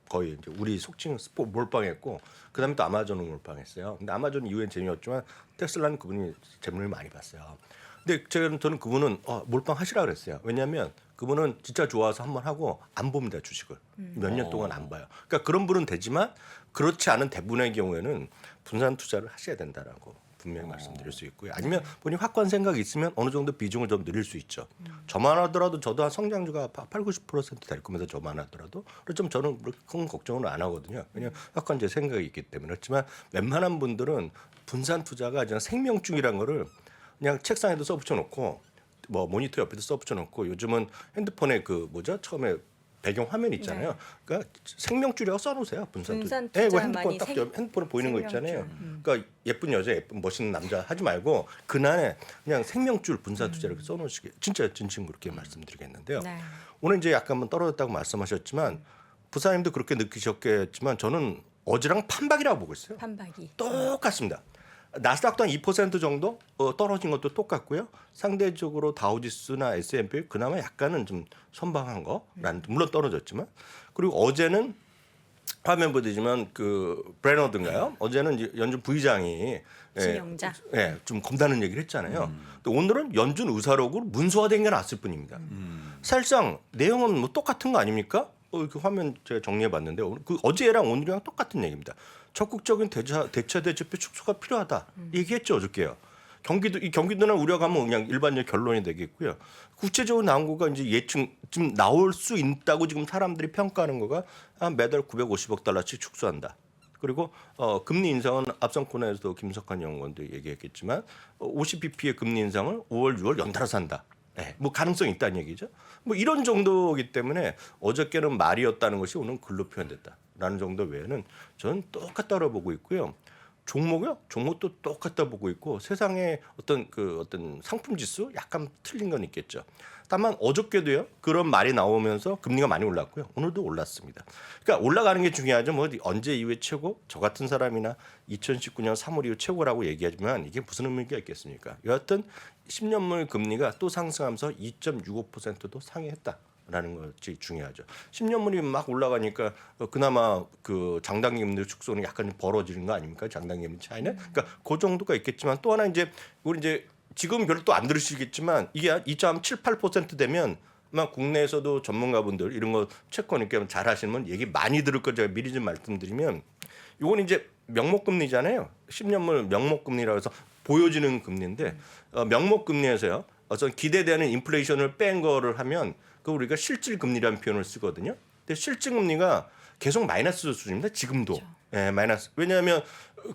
거의 이제 우리 속칭 몰빵했고 그다음에 또 아마존을 몰빵했어요. 근데 아마존 이후엔 재미없지만 테슬라는 그분이 재물을 많이 봤어요. 근데 저는 그분은 몰빵하시라 그랬어요. 왜냐하면 그분은 진짜 좋아서 한번 하고 안 봅니다 주식을 몇 년 동안 안 봐요. 그러니까 그런 분은 되지만 그렇지 않은 대부분의 경우에는 분산 투자를 하셔야 된다라고 분명히 말씀드릴 수 있고요. 아니면 본인 확고한 생각이 있으면 어느 정도 비중을 좀 늘릴 수 있죠. 저만 하더라도 저도 한 성장주가 8-90%될 겁니다. 저만 하더라도. 그래서 좀 저는 큰 걱정은 안 하거든요. 왜냐하면 확고한 제 생각이 있기 때문에. 그렇지만 웬만한 분들은 분산 투자가 그냥 생명줄이란 거를 그냥 책상에도 써붙여놓고 뭐 모니터 옆에도 써붙여놓고 요즘은 핸드폰에 그 뭐죠? 처음에 배경 화면 있잖아요. 그러니까 생명줄이라고 써놓으세요. 분산 투자. 분산 네, 그 투자 핸드폰 많이 딱 핸드폰에 보이는 거 생명줄. 있잖아요. 그러니까 예쁜 여자, 예쁜 멋있는 남자 하지 말고 그날에 그냥 생명줄 분산 투자를 써놓으시게 진짜 진심 그렇게 말씀드리겠는데요. 네. 오늘 이제 약간 한번 떨어졌다고 말씀하셨지만 부사님도 그렇게 느끼셨겠지만 저는 어제랑 판박이라고 보고 있어요. 판박이. 똑같습니다. 나스닥도 한 2% 정도 떨어진 것도 똑같고요. 상대적으로 다우지수나 S&P 그나마 약간은 좀 선방한 거라는 물론 떨어졌지만 그리고 어제는 화면 보시지만 그 브레너든가요? 어제는 이제 연준 부의장이 진영자. 좀 겁나는 얘기를 했잖아요. 또 오늘은 연준 의사록으로 문서화된 게 나왔을 뿐입니다. 사실상 내용은 뭐 똑같은 거 아닙니까? 그 화면 제가 정리해봤는데 그 어제랑 오늘이랑 똑같은 얘기입니다. 적극적인 대처 대책표 축소가 필요하다 얘기했죠 어저께요. 경기도는 우려가면 그냥 일반적 결론이 되겠고요. 구체적으로 나온 거가 이제 예측 지금 나올 수 있다고 지금 사람들이 평가하는 거가 한 매달 950억 달러씩 축소한다. 그리고 금리 인상은 앞선 코너에서도 김석환 연구원도 얘기했겠지만 50bp의 금리 인상을 5월, 6월 연달아서 한다. 네, 뭐 가능성이 있다는 얘기죠. 뭐 이런 정도이기 때문에 어저께는 말이었다는 것이 오늘 글로 표현됐다라는 정도 외에는 저는 똑같다고 보고 있고요. 종목이요? 종목도 똑같다 보고 있고 세상에 어떤 상품 지수 약간 틀린 건 있겠죠. 다만 어저께도요. 그런 말이 나오면서 금리가 많이 올랐고요. 오늘도 올랐습니다. 그러니까 올라가는 게 중요하죠. 뭐 언제 이후에 최고? 저 같은 사람이나 2019년 3월 이후 최고라고 얘기하지만 이게 무슨 의미가 있겠습니까? 여하튼 10년물 금리가 또 상승하면서 2.65%도 상회했다. 라는 것이 중요하죠. 10년물이 막 올라가니까 그나마 그 장단기 금리 축소는 약간 벌어지는 거 아닙니까? 장단기 금리 차이는. 그러니까 그 정도가 있겠지만 또 하나 이제 우리 이제 지금 별로 또 안 들으시겠지만 이게 2.78% 되면 아마 국내에서도 전문가분들 이런 거 채권 이렇게 잘 하시는 분 얘기 많이 들을 거 제가 미리 좀 말씀드리면 이건 이제 명목금리잖아요. 10년물 명목금리라고 해서 보여지는 금리인데 명목금리에서요. 어떤 기대되는 인플레이션을 뺀 거를 하면 그 우리가 실질 금리라는 표현을 쓰거든요. 근데 실질 금리가 계속 마이너스 수준입니다. 지금도. 그렇죠. 예, 마이너스. 왜냐하면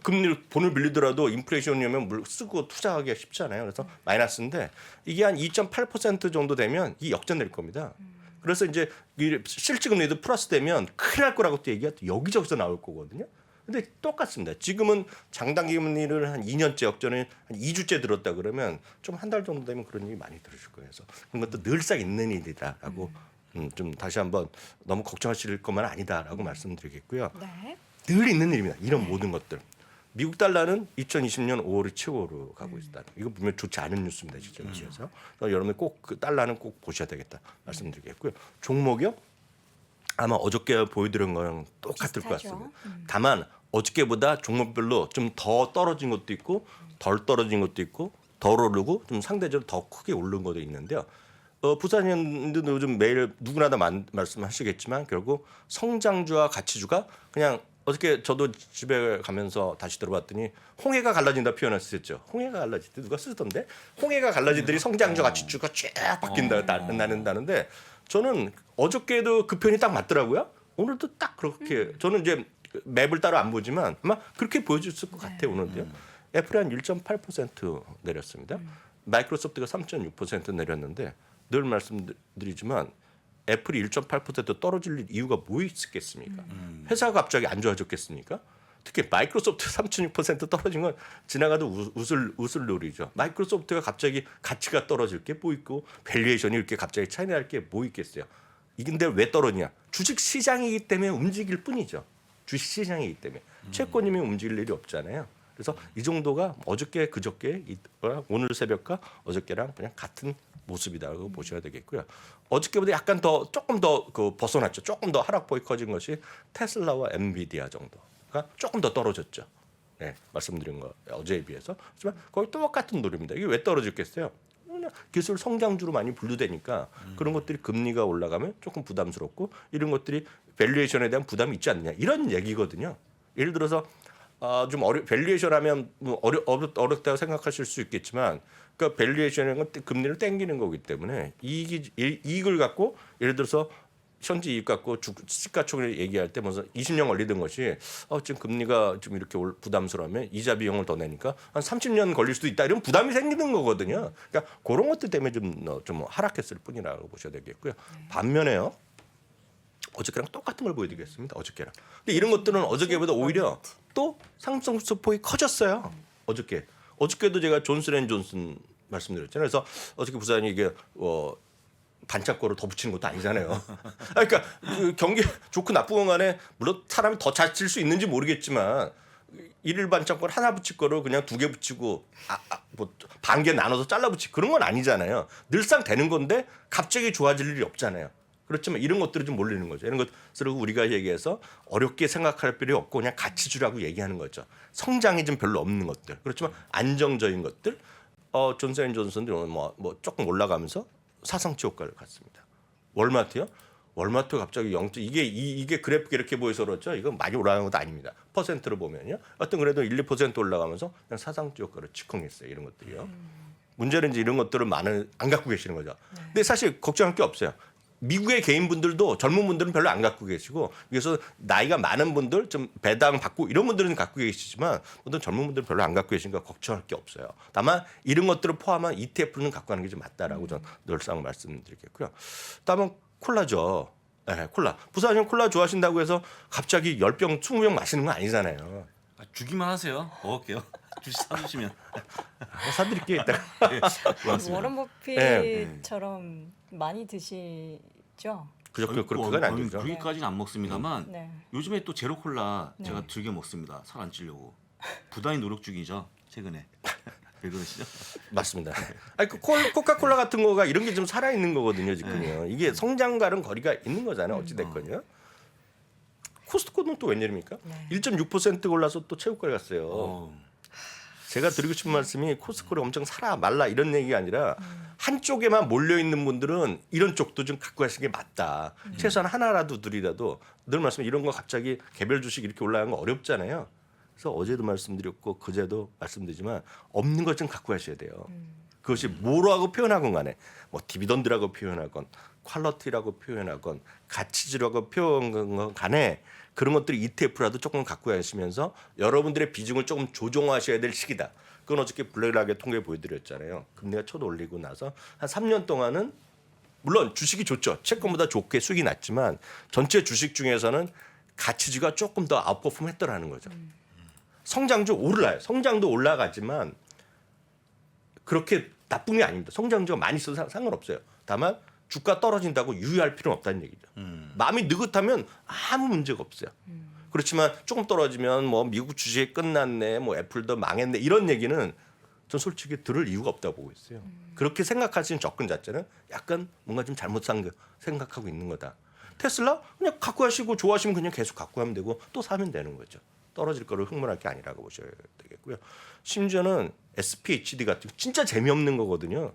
금리를 돈을 빌리더라도 인플레이션이면 물 쓰고 투자하기가 쉽잖아요. 그래서 마이너스인데 이게 한 2.8% 정도 되면 이 역전될 겁니다. 그래서 이제 실질 금리도 플러스 되면 큰일 날 거라고 또 얘기가 또 여기저기서 나올 거거든요. 근데 똑같습니다. 지금은 장단기 금리를 한 2년째 역전을 한 2주째 들었다 그러면 좀 한 달 정도 되면 그런 얘기 많이 들으실 거예요. 그래서 그런 것도 늘상 있는 일이다라고 좀 다시 한번 너무 걱정하실 것만 아니다라고 말씀드리겠고요. 네. 늘 있는 일입니다. 이런 모든 것들. 미국 달러는 2020년 5월이 최고로 가고 있다. 이거 보면 좋지 않은 뉴스입니다. 진짜 그래서 여러분 꼭 그 달러는 꼭 보셔야 되겠다 말씀드리겠고요. 종목이요? 아마 어저께 보여드린 거랑 똑같을 것 비슷하죠. 같습니다. 다만 어저께보다 종목별로 좀 더 떨어진 것도 있고 덜 떨어진 것도 있고 덜 오르고 좀 상대적으로 더 크게 오른 것도 있는데요. 부산인들도 요즘 매일 누구나 다 말씀하시겠지만 결국 성장주와 가치주가 그냥 어저께 저도 집에 가면서 다시 들어봤더니 홍해가 갈라진다 표현을 쓰셨죠. 홍해가 갈라질 때 누가 쓰던데 홍해가 갈라지더니 성장주 가치주가 쫙 바뀐다 나는데 저는 어저께도 그 표현이 딱 맞더라고요. 오늘도 딱 그렇게 저는 이제 맵을 따로 안 보지만 아마 그렇게 보여줬을 것 같아요. 오늘도요. 애플이 한 1.8% 내렸습니다. 마이크로소프트가 3.6% 내렸는데 늘 말씀드리지만 애플이 1.8% 떨어질 이유가 뭐 있겠습니까? 회사가 갑자기 안 좋아졌겠습니까? 특히 마이크로소프트 3.6% 떨어진 건 지나가도 웃을 놀이죠. 마이크로소프트가 갑자기 가치가 떨어질 게 뭐 있고 밸류에이션이 이렇게 갑자기 차이 날 게 뭐 있겠어요. 이근데 왜 떨어지냐? 주식 시장이기 때문에 움직일 뿐이죠. 주식 시장이기 때문에 채권이면 움직일 일이 없잖아요. 그래서 이 정도가 어저께 그저께 오늘 새벽과 어저께랑 그냥 같은 모습이다고 보셔야 되겠고요. 어저께보다 약간 더 조금 더 그 벗어났죠. 조금 더 하락폭이 커진 것이 테슬라와 엔비디아 정도가 조금 더 떨어졌죠. 네, 말씀드린 거 어제에 비해서. 하지만 거의 똑같은 노래입니다. 이게 왜 떨어졌겠어요? 그냥 기술 성장주로 많이 분류되니까 그런 것들이 금리가 올라가면 조금 부담스럽고 이런 것들이 밸류에이션에 대한 부담이 있지 않느냐 이런 얘기거든요. 예를 들어서 좀 밸류에이션 하면 뭐 어렵다고 생각하실 수 있겠지만 그러니까 밸류에이션은 건 금리를 땡기는 거기 때문에 이익을 갖고 예를 들어서 현재 이익 갖고 시가총액 얘기할 때 먼저 20년 걸리던 것이 지금 금리가 좀 이렇게 부담스러우면 이자 비용을 더 내니까 한 30년 걸릴 수도 있다 이런 부담이 생기는 거거든요. 그러니까 그런 것들 때문에 좀 하락했을 뿐이라고 보셔야 되겠고요. 반면에요. 어저께랑 똑같은 걸 보여드리겠습니다. 어저께랑. 근데 이런 것들은 어저께보다 오히려 또 상승폭이 커졌어요. 어저께도 제가 존슨앤존슨 말씀드렸잖아요. 그래서 어저께 부산이 이게 반짝거를 더 붙이는 것도 아니잖아요. 그러니까 그 경기 좋고 나쁜 간에 물론 사람이 더 잘 칠 수 있는지 모르겠지만 일일 반짝거를 하나 붙일 거를 그냥 2개 붙이고 뭐 반 개 나눠서 잘라 붙이고 그런 건 아니잖아요. 늘상 되는 건데 갑자기 좋아질 일이 없잖아요. 그렇지만 이런 것들이 좀 몰리는 거죠. 이런 것들을 우리가 얘기해서 어렵게 생각할 필요 없고 그냥 가치주라고 얘기하는 거죠. 성장이 좀 별로 없는 것들. 그렇지만 안정적인 것들. 존슨앤존슨도 뭐 조금 올라가면서 사상치 효과를 갖습니다. 월마트요? 월마트 갑자기 0. 이게 그래프가 이렇게 보여서 그렇죠. 이건 많이 올라가는 것도 아닙니다. 퍼센트로 보면요. 어떤 그래도 1, 2% 올라가면서 그냥 사상치 효과를 즉흥했어요. 이런 것들이요. 문제는 이제 이런 것들을 안 갖고 계시는 거죠. 근데 사실 걱정할 게 없어요. 미국의 개인분들도 젊은 분들은 별로 안 갖고 계시고 그래서 나이가 많은 분들 좀 배당 받고 이런 분들은 갖고 계시지만 어떤 젊은 분들은 별로 안 갖고 계시니까 걱정할 게 없어요. 다만 이런 것들을 포함한 ETF는 갖고 가는 게 좀 맞다라고 저는 늘상 말씀드리겠고요. 다음은 콜라죠. 네, 콜라. 부사님 콜라 좋아하신다고 해서 갑자기 10병, 20병 마시는 건 아니잖아요. 주기만 하세요. 먹을게요. 주시 사주시면. 사드릴게요. 이따가. 워런 버핏처럼 많이 드시죠? 그건 안 되죠. 주기까지는 안 먹습니다만 네. 요즘에 또 제로 콜라 제가 즐겨 먹습니다. 살 안 찌려고. 부단히 노력 중이죠. 최근에. 왜 그러시죠? 맞습니다. 아니, 코카콜라 같은 거가 이런 게 좀 살아 있는 거거든요, 지금요. 이게 성장과는 거리가 있는 거잖아요, 어찌 됐건요. 코스트코는 또 웬일입니까? 1.6% 올라서 또 최고가를 갔어요. 제가 드리고 싶은 말씀이 코스트코를 엄청 사라 말라 이런 얘기가 아니라 한쪽에만 몰려 있는 분들은 이런 쪽도 좀 갖고 가시는 게 맞다. 최소한 하나라도 둘이라도 늘 말씀 이런 거 갑자기 개별 주식 이렇게 올라가는 거 어렵잖아요. 그래서 어제도 말씀드렸고 그제도 말씀드리지만 없는 것 좀 갖고 가셔야 돼요. 그것이 뭐라고 표현하건 간에 뭐 디비던드라고 표현하건 퀄러티라고 표현하건 가치주라고 표현하건 간에 그런 것들이 ETF라도 조금 갖고 가시면서 여러분들의 비중을 조금 조정하셔야 될 시기다. 그건 어저께 블랙락의 통계 보여드렸잖아요. 금리가 첫 올리고 나서 한 3년 동안은 물론 주식이 좋죠. 채권보다 좋게 수익이 났지만 전체 주식 중에서는 가치주가 조금 더 아웃퍼폼했더라는 거죠. 성장주 올라요. 성장도 올라가지만 그렇게 나쁜 게 아닙니다. 성장주가 많이 있어서 상관없어요. 다만 주가 떨어진다고 유의할 필요는 없다는 얘기죠. 마음이 느긋하면 아무 문제가 없어요. 그렇지만 조금 떨어지면 뭐 미국 주식이 끝났네, 뭐 애플도 망했네 이런 얘기는 전 솔직히 들을 이유가 없다고 보고 있어요. 그렇게 생각하시는 접근 자체는 약간 뭔가 좀 잘못 생각하고 있는 거다. 테슬라 그냥 갖고 가시고 좋아하시면 그냥 계속 갖고 가면 되고 또 사면 되는 거죠. 떨어질 거를 흥분할 게 아니라고 보셔야 되겠고요. 심지어는 SPHD 같은 거 진짜 재미없는 거거든요.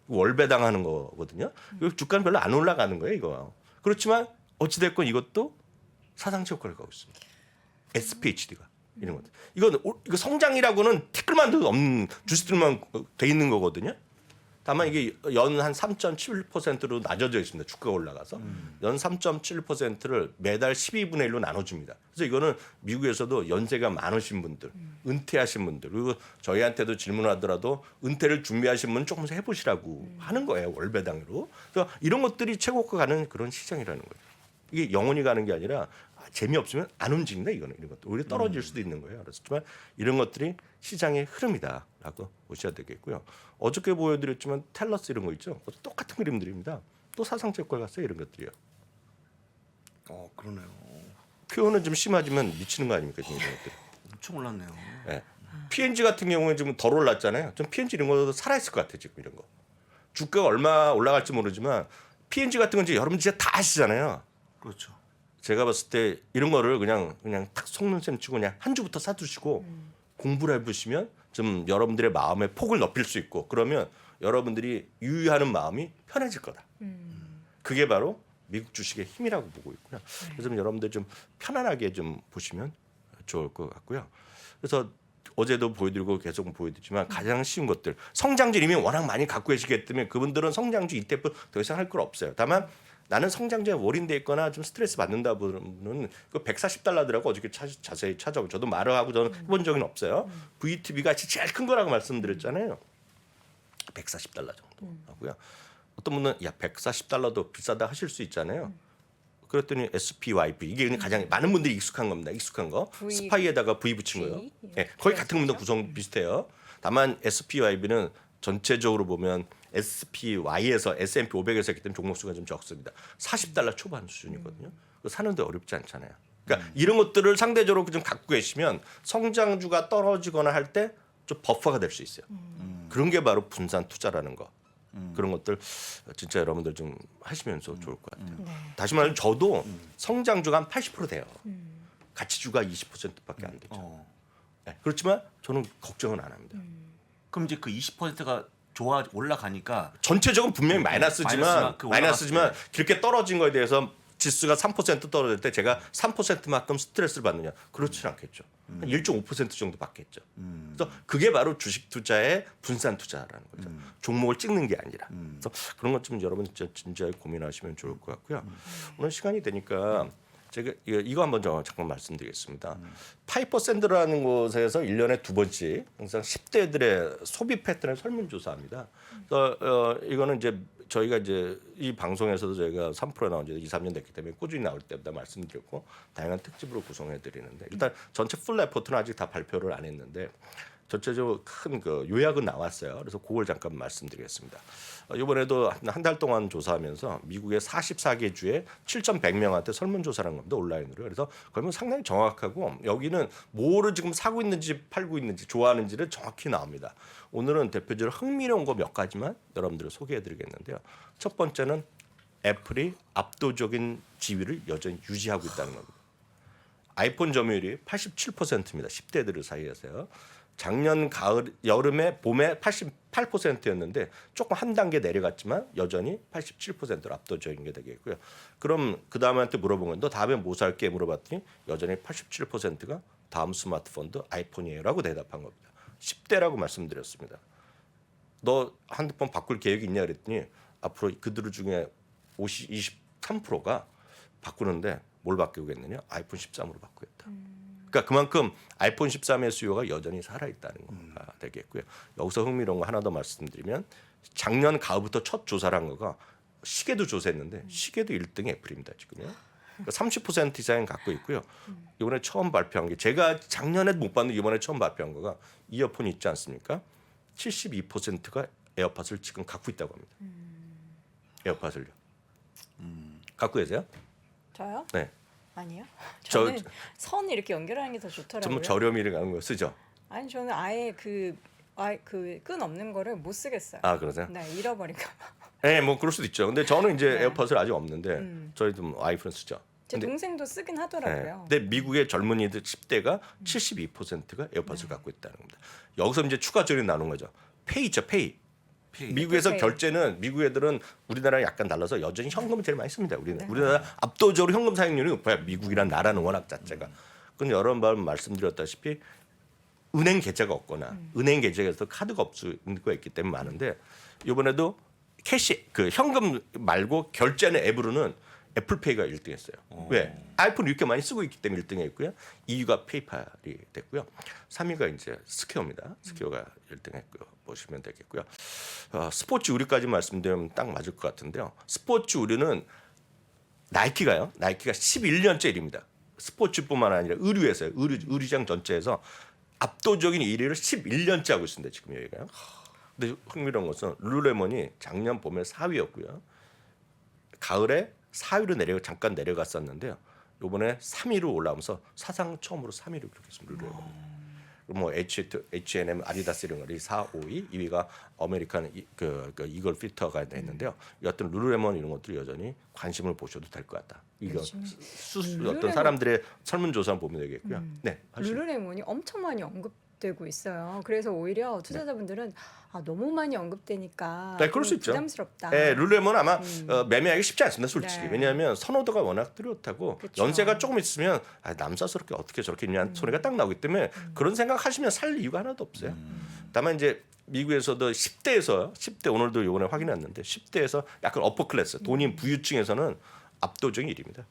월배당하는 거거든요. 주가는 별로 안 올라가는 거예요, 이거. 그렇지만 어찌됐건 이것도 사상치 효과를 갖고 있습니다. SPHD가 이런 것들. 이거 성장이라고는 티끌만도 없는 주식들만 돼 있는 거거든요. 다만 이게 연 한 3.7%로 낮아져 있습니다. 주가가 올라가서 연 3.7%를 매달 12분의 1로 나눠줍니다. 그래서 이거는 미국에서도 연세가 많으신 분들, 은퇴하신 분들 그리고 저희한테도 질문하더라도 은퇴를 준비하신 분은 조금씩 해보시라고 하는 거예요. 월배당으로. 그래서 이런 것들이 최고가 가는 그런 시장이라는 거예요. 이게 영원히 가는 게 아니라 재미없으면 안 움직인다 이거는 이런 것도 오히려 떨어질 수도 있는 거예요. 그렇지만 이런 것들이 시장의 흐름이다라고 보셔야 되겠고요. 어저께 보여드렸지만 텔러스 이런 거 있죠. 똑같은 그림들입니다. 또 사상치 효과가 갔어요 이런 것들이요. 그러네요. 표현은 좀 심하지만 미치는 거 아닙니까 지금 이런 것들. 엄청 올랐네요. 네. PNG 같은 경우는 지금 덜 올랐잖아요. 좀 PNG 이런 거도 살아있을 것 같아요 지금 이런 거. 주가가 얼마 올라갈지 모르지만 PNG 같은 건 이제 여러분 진짜 다 아시잖아요. 그렇죠. 제가 봤을 때 이런 거를 그냥 탁 속는 셈 치고 그냥 한 주부터 사두시고 공부를 해보시면 좀 여러분들의 마음의 폭을 넓힐 수 있고 그러면 여러분들이 유의하는 마음이 편해질 거다. 그게 바로 미국 주식의 힘이라고 보고 있고요. 그래서 좀 여러분들 좀 편안하게 좀 보시면 좋을 것 같고요. 그래서 어제도 보여드리고 계속 보여드리지만 가장 쉬운 것들 성장주 이미 워낙 많이 갖고 계시기 때문에 그분들은 성장주 ETF 더 이상 할 거 없어요. 다만 나는 성장주에 올인돼 있거나 좀 스트레스 받는다 분은 그 $140더라고 어저께 자세히 찾아보고 저도 말을 하고 저는 해본 적은 없어요. VTB가 제일 큰 거라고 말씀드렸잖아요. $140 정도 하고요. 어떤 분은 야 $140도 비싸다 하실 수 있잖아요. 그랬더니 SPYV 이게 그냥 가장 많은 분들이 익숙한 겁니다. 익숙한 거. V, 스파이에다가 V 붙인 거예요. 예, 거의 같은 겁니다. 구성 비슷해요. 다만 SPYV는 전체적으로 보면 SPY에서 S&P 500에서 했기 때문에 종목수가 좀 적습니다. $40 초반 수준이거든요. 사는데 어렵지 않잖아요. 그러니까 이런 것들을 상대적으로 좀 갖고 계시면 성장주가 떨어지거나 할 때 좀 버퍼가 될 수 있어요. 그런 게 바로 분산 투자라는 거. 그런 것들 진짜 여러분들 좀 하시면서 좋을 것 같아요. 다시 말하면 저도 성장주가 한 80% 돼요. 가치주가 20%밖에 안 되죠. 네, 그렇지만 저는 걱정은 안 합니다. 그럼 이제 그 20%가 올라가니까 전체적으로 분명히 마이너스지만 올라갔을 그렇게 떨어진 거에 대해서 지수가 3% 떨어질 때 제가 3%만큼 스트레스를 받느냐? 그렇지는 않겠죠. 한 1.5% 정도 받겠죠. 그래서 그게 바로 주식 투자의 분산 투자라는 거죠. 종목을 찍는 게 아니라. 그래서 그런 것 좀 여러분 진짜 진지하게 고민하시면 좋을 것 같고요. 오늘 시간이 되니까 제가 이거 한번 잠깐 말씀드리겠습니다. 파이퍼 샌드라는 곳에서 1년에 2번씩 항상 10대들의 소비 패턴을 설문조사합니다. 그래서 이거는 이제 저희가 이제 이 방송에서도 저희가 3%에 나온 지 2, 3년 됐기 때문에 꾸준히 나올 때마다 말씀드렸고 다양한 특집으로 구성해 드리는데 일단 전체 풀 레포트는 아직 다 발표를 안 했는데 전체적으로 큰 그 요약은 나왔어요. 그래서 그걸 잠깐 말씀드리겠습니다. 이번에도 한 달 동안 조사하면서 미국의 44개 주에 7,100명한테 설문조사를 한 겁니다. 온라인으로. 그래서 그러면 상당히 정확하고 여기는 뭐를 지금 사고 있는지 팔고 있는지 좋아하는지를 정확히 나옵니다. 오늘은 대표적으로 흥미로운 거 몇 가지만 여러분들을 소개해드리겠는데요. 첫 번째는 애플이 압도적인 지위를 여전히 유지하고 있다는 겁니다. 아이폰 점유율이 87%입니다. 10대들 사이에서요. 작년 가을, 여름에, 봄에 88%였는데 조금 한 단계 내려갔지만 여전히 87%로 압도적인 게 되겠고요. 그럼 그 다음한테 물어본 건 너 다음에 뭐 살게 물어봤더니 여전히 87%가 다음 스마트폰도 아이폰이에요라고 대답한 겁니다. 10대라고 말씀드렸습니다. 너 핸드폰 바꿀 계획이 있냐 그랬더니 앞으로 그들 중에 23%가 바꾸는데 뭘 바꾸겠느냐? 아이폰 13으로 바꾸겠다. 그러니까 그만큼 아이폰 13의 수요가 여전히 살아있다는 거가 되겠고요. 여기서 흥미로운 거 하나 더 말씀드리면 작년 가을부터 첫 조사를 한 거가 시계도 조사했는데 시계도 1등이 애플입니다. 지금요. 그러니까 30% 이상 갖고 있고요. 이번에 처음 발표한 게 제가 작년에 못 봤는데 이번에 처음 발표한 거가 이어폰이 있지 않습니까? 72%가 에어팟을 지금 갖고 있다고 합니다. 에어팟을요. 갖고 계세요? 저요? 네. 아니요. 저- 저는 선 이렇게 연결하는 게 더 좋더라고요. 전부 저렴이를 가는 거 쓰죠? 아니 저는 아예 그 끈 없는 거를 못 쓰겠어요. 아 그러세요? 네, 잃어버릴까 봐. 네, 뭐 그럴 수도 있죠. 근데 저는 이제 네. 에어팟을 아직 없는데 저희도 뭐 아이폰 쓰죠. 제 근데, 동생도 쓰긴 네. 하더라고요. 근데 미국의 젊은이들 10대가 72%가 에어팟을 갖고 있다는 겁니다. 여기서 이제 추가적으로 나눈 거죠. 페이 있죠, 페이. 미국에서 페이. 결제는 미국 애들은 우리나라랑 약간 달라서 여전히 현금을 제일 많이 씁니다. 우리나라 압도적으로 현금 사용률이 높아요. 미국이란 나라는 워낙 자체가. 그건 여러 번 말씀드렸다시피 은행 계좌가 없거나 은행 계좌에서 카드가 없을 수가 있기 때문에 많은데 이번에도 캐시 그 현금 말고 결제하는 앱으로는 애플페이가 1등했어요. 왜? 아이폰을 이렇게 많이 쓰고 있기 때문에 1등했고요. 2위가 페이팔이 됐고요. 3위가 이제 스퀘어입니다. 스퀘어가 1등했고요. 보시면 되겠고요. 스포츠 의류까지 말씀드리면 딱 맞을 것 같은데요. 스포츠 의류는 나이키가요. 나이키가 11년째 1위입니다. 스포츠뿐만 아니라 의류에서요. 의류장 전체에서 압도적인 1위를 11년째 하고 있습니다. 지금 여기가요. 근데 흥미로운 것은 룰루레몬이 작년 봄에 4위였고요. 가을에 4위로 잠깐 내려갔었는데요. 이번에 3위로 올라오면서 사상 처음으로 3위를 기록했습니다. 룰루레몬이. 뭐 H&M, 아디다스 이런 거리 4, 5위, 2위가 아메리칸 이걸 피터가 있는데요. 여하튼 룰루레몬 이런 것들이 여전히 관심을 보셔도 될 것 같다. 이거 어떤 사람들의 설문조사 보면 되겠고요. 네, 룰루레몬이 엄청 많이 언급 언급되고 있어요. 그래서 오히려 투자자분들은 너무 많이 언급되니까 네, 그럴 좀 수 있죠. 부담스럽다. 네, 룰레몬은 아마 매매하기 쉽지 않습니다, 솔직히. 네. 왜냐하면 선호도가 워낙 뚜렷하고 그쵸. 연세가 조금 있으면 남사스럽게 어떻게 저렇게 있냐는 소리가 딱 나오기 때문에 그런 생각하시면 살 이유가 하나도 없어요. 다만 이제 미국에서도 10대 오늘도 요번에 확인했는데 10대에서 약간 어퍼 클래스 돈이 부유층에서는 압도적인 1위입니다.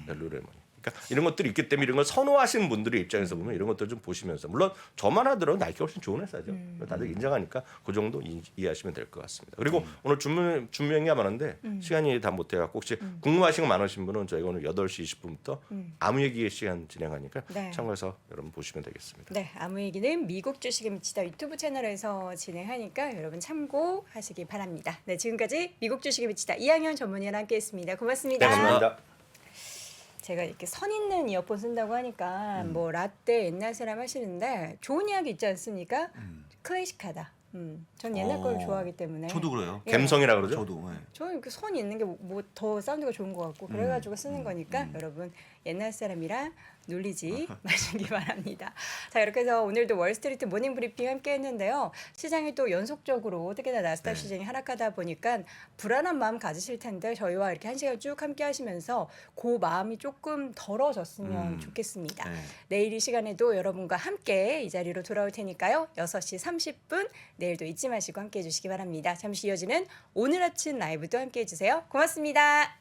룰레몬이. 그러니까 이런 것들이 있기 때문에 이런 걸 선호하시는 분들의 입장에서 보면 이런 것들 좀 보시면서 물론 저만 하더라도 나이키가 훨씬 좋은 회사죠. 다들 인정하니까 그 정도 이해하시면 될 것 같습니다. 그리고 오늘 준비가 많은데 시간이 다 못해갖고 혹시 궁금하신 거 많으신 분은 저희가 오늘 8시 20분부터 아무 얘기의 시간 진행하니까 네. 참고해서 여러분 보시면 되겠습니다. 네, 아무 얘기는 미국 주식에 미치다 유튜브 채널에서 진행하니까 여러분 참고하시기 바랍니다. 네, 지금까지 미국 주식에 미치다 이항현 전문위원 함께했습니다. 고맙습니다. 네, 감사합니다. 제가 이렇게 선 있는 이어폰 쓴다고 하니까 뭐 라떼 옛날 사람 하시는데 좋은 이야기 있지 않습니까? 클래식하다. 전 옛날 걸 좋아하기 때문에. 저도 그래요. 예. 갬성이라 그러죠? 저도. 네. 저는 이렇게 선 있는 게 뭐 더 사운드가 좋은 것 같고 그래가지고 쓰는 거니까 여러분 옛날 사람이라 놀리지 마시기 바랍니다. 자, 이렇게 해서 오늘도 월스트리트 모닝 브리핑 함께 했는데요. 시장이 또 연속적으로 특히나 나스닥 시장이 하락하다 보니까 불안한 마음 가지실 텐데 저희와 이렇게 한 시간 쭉 함께 하시면서 그 마음이 조금 덜어졌으면 좋겠습니다. 네. 내일 이 시간에도 여러분과 함께 이 자리로 돌아올 테니까요. 6시 30분 내일도 잊지 마시고 함께 해주시기 바랍니다. 잠시 이어지는 오늘 아침 라이브도 함께 해주세요. 고맙습니다.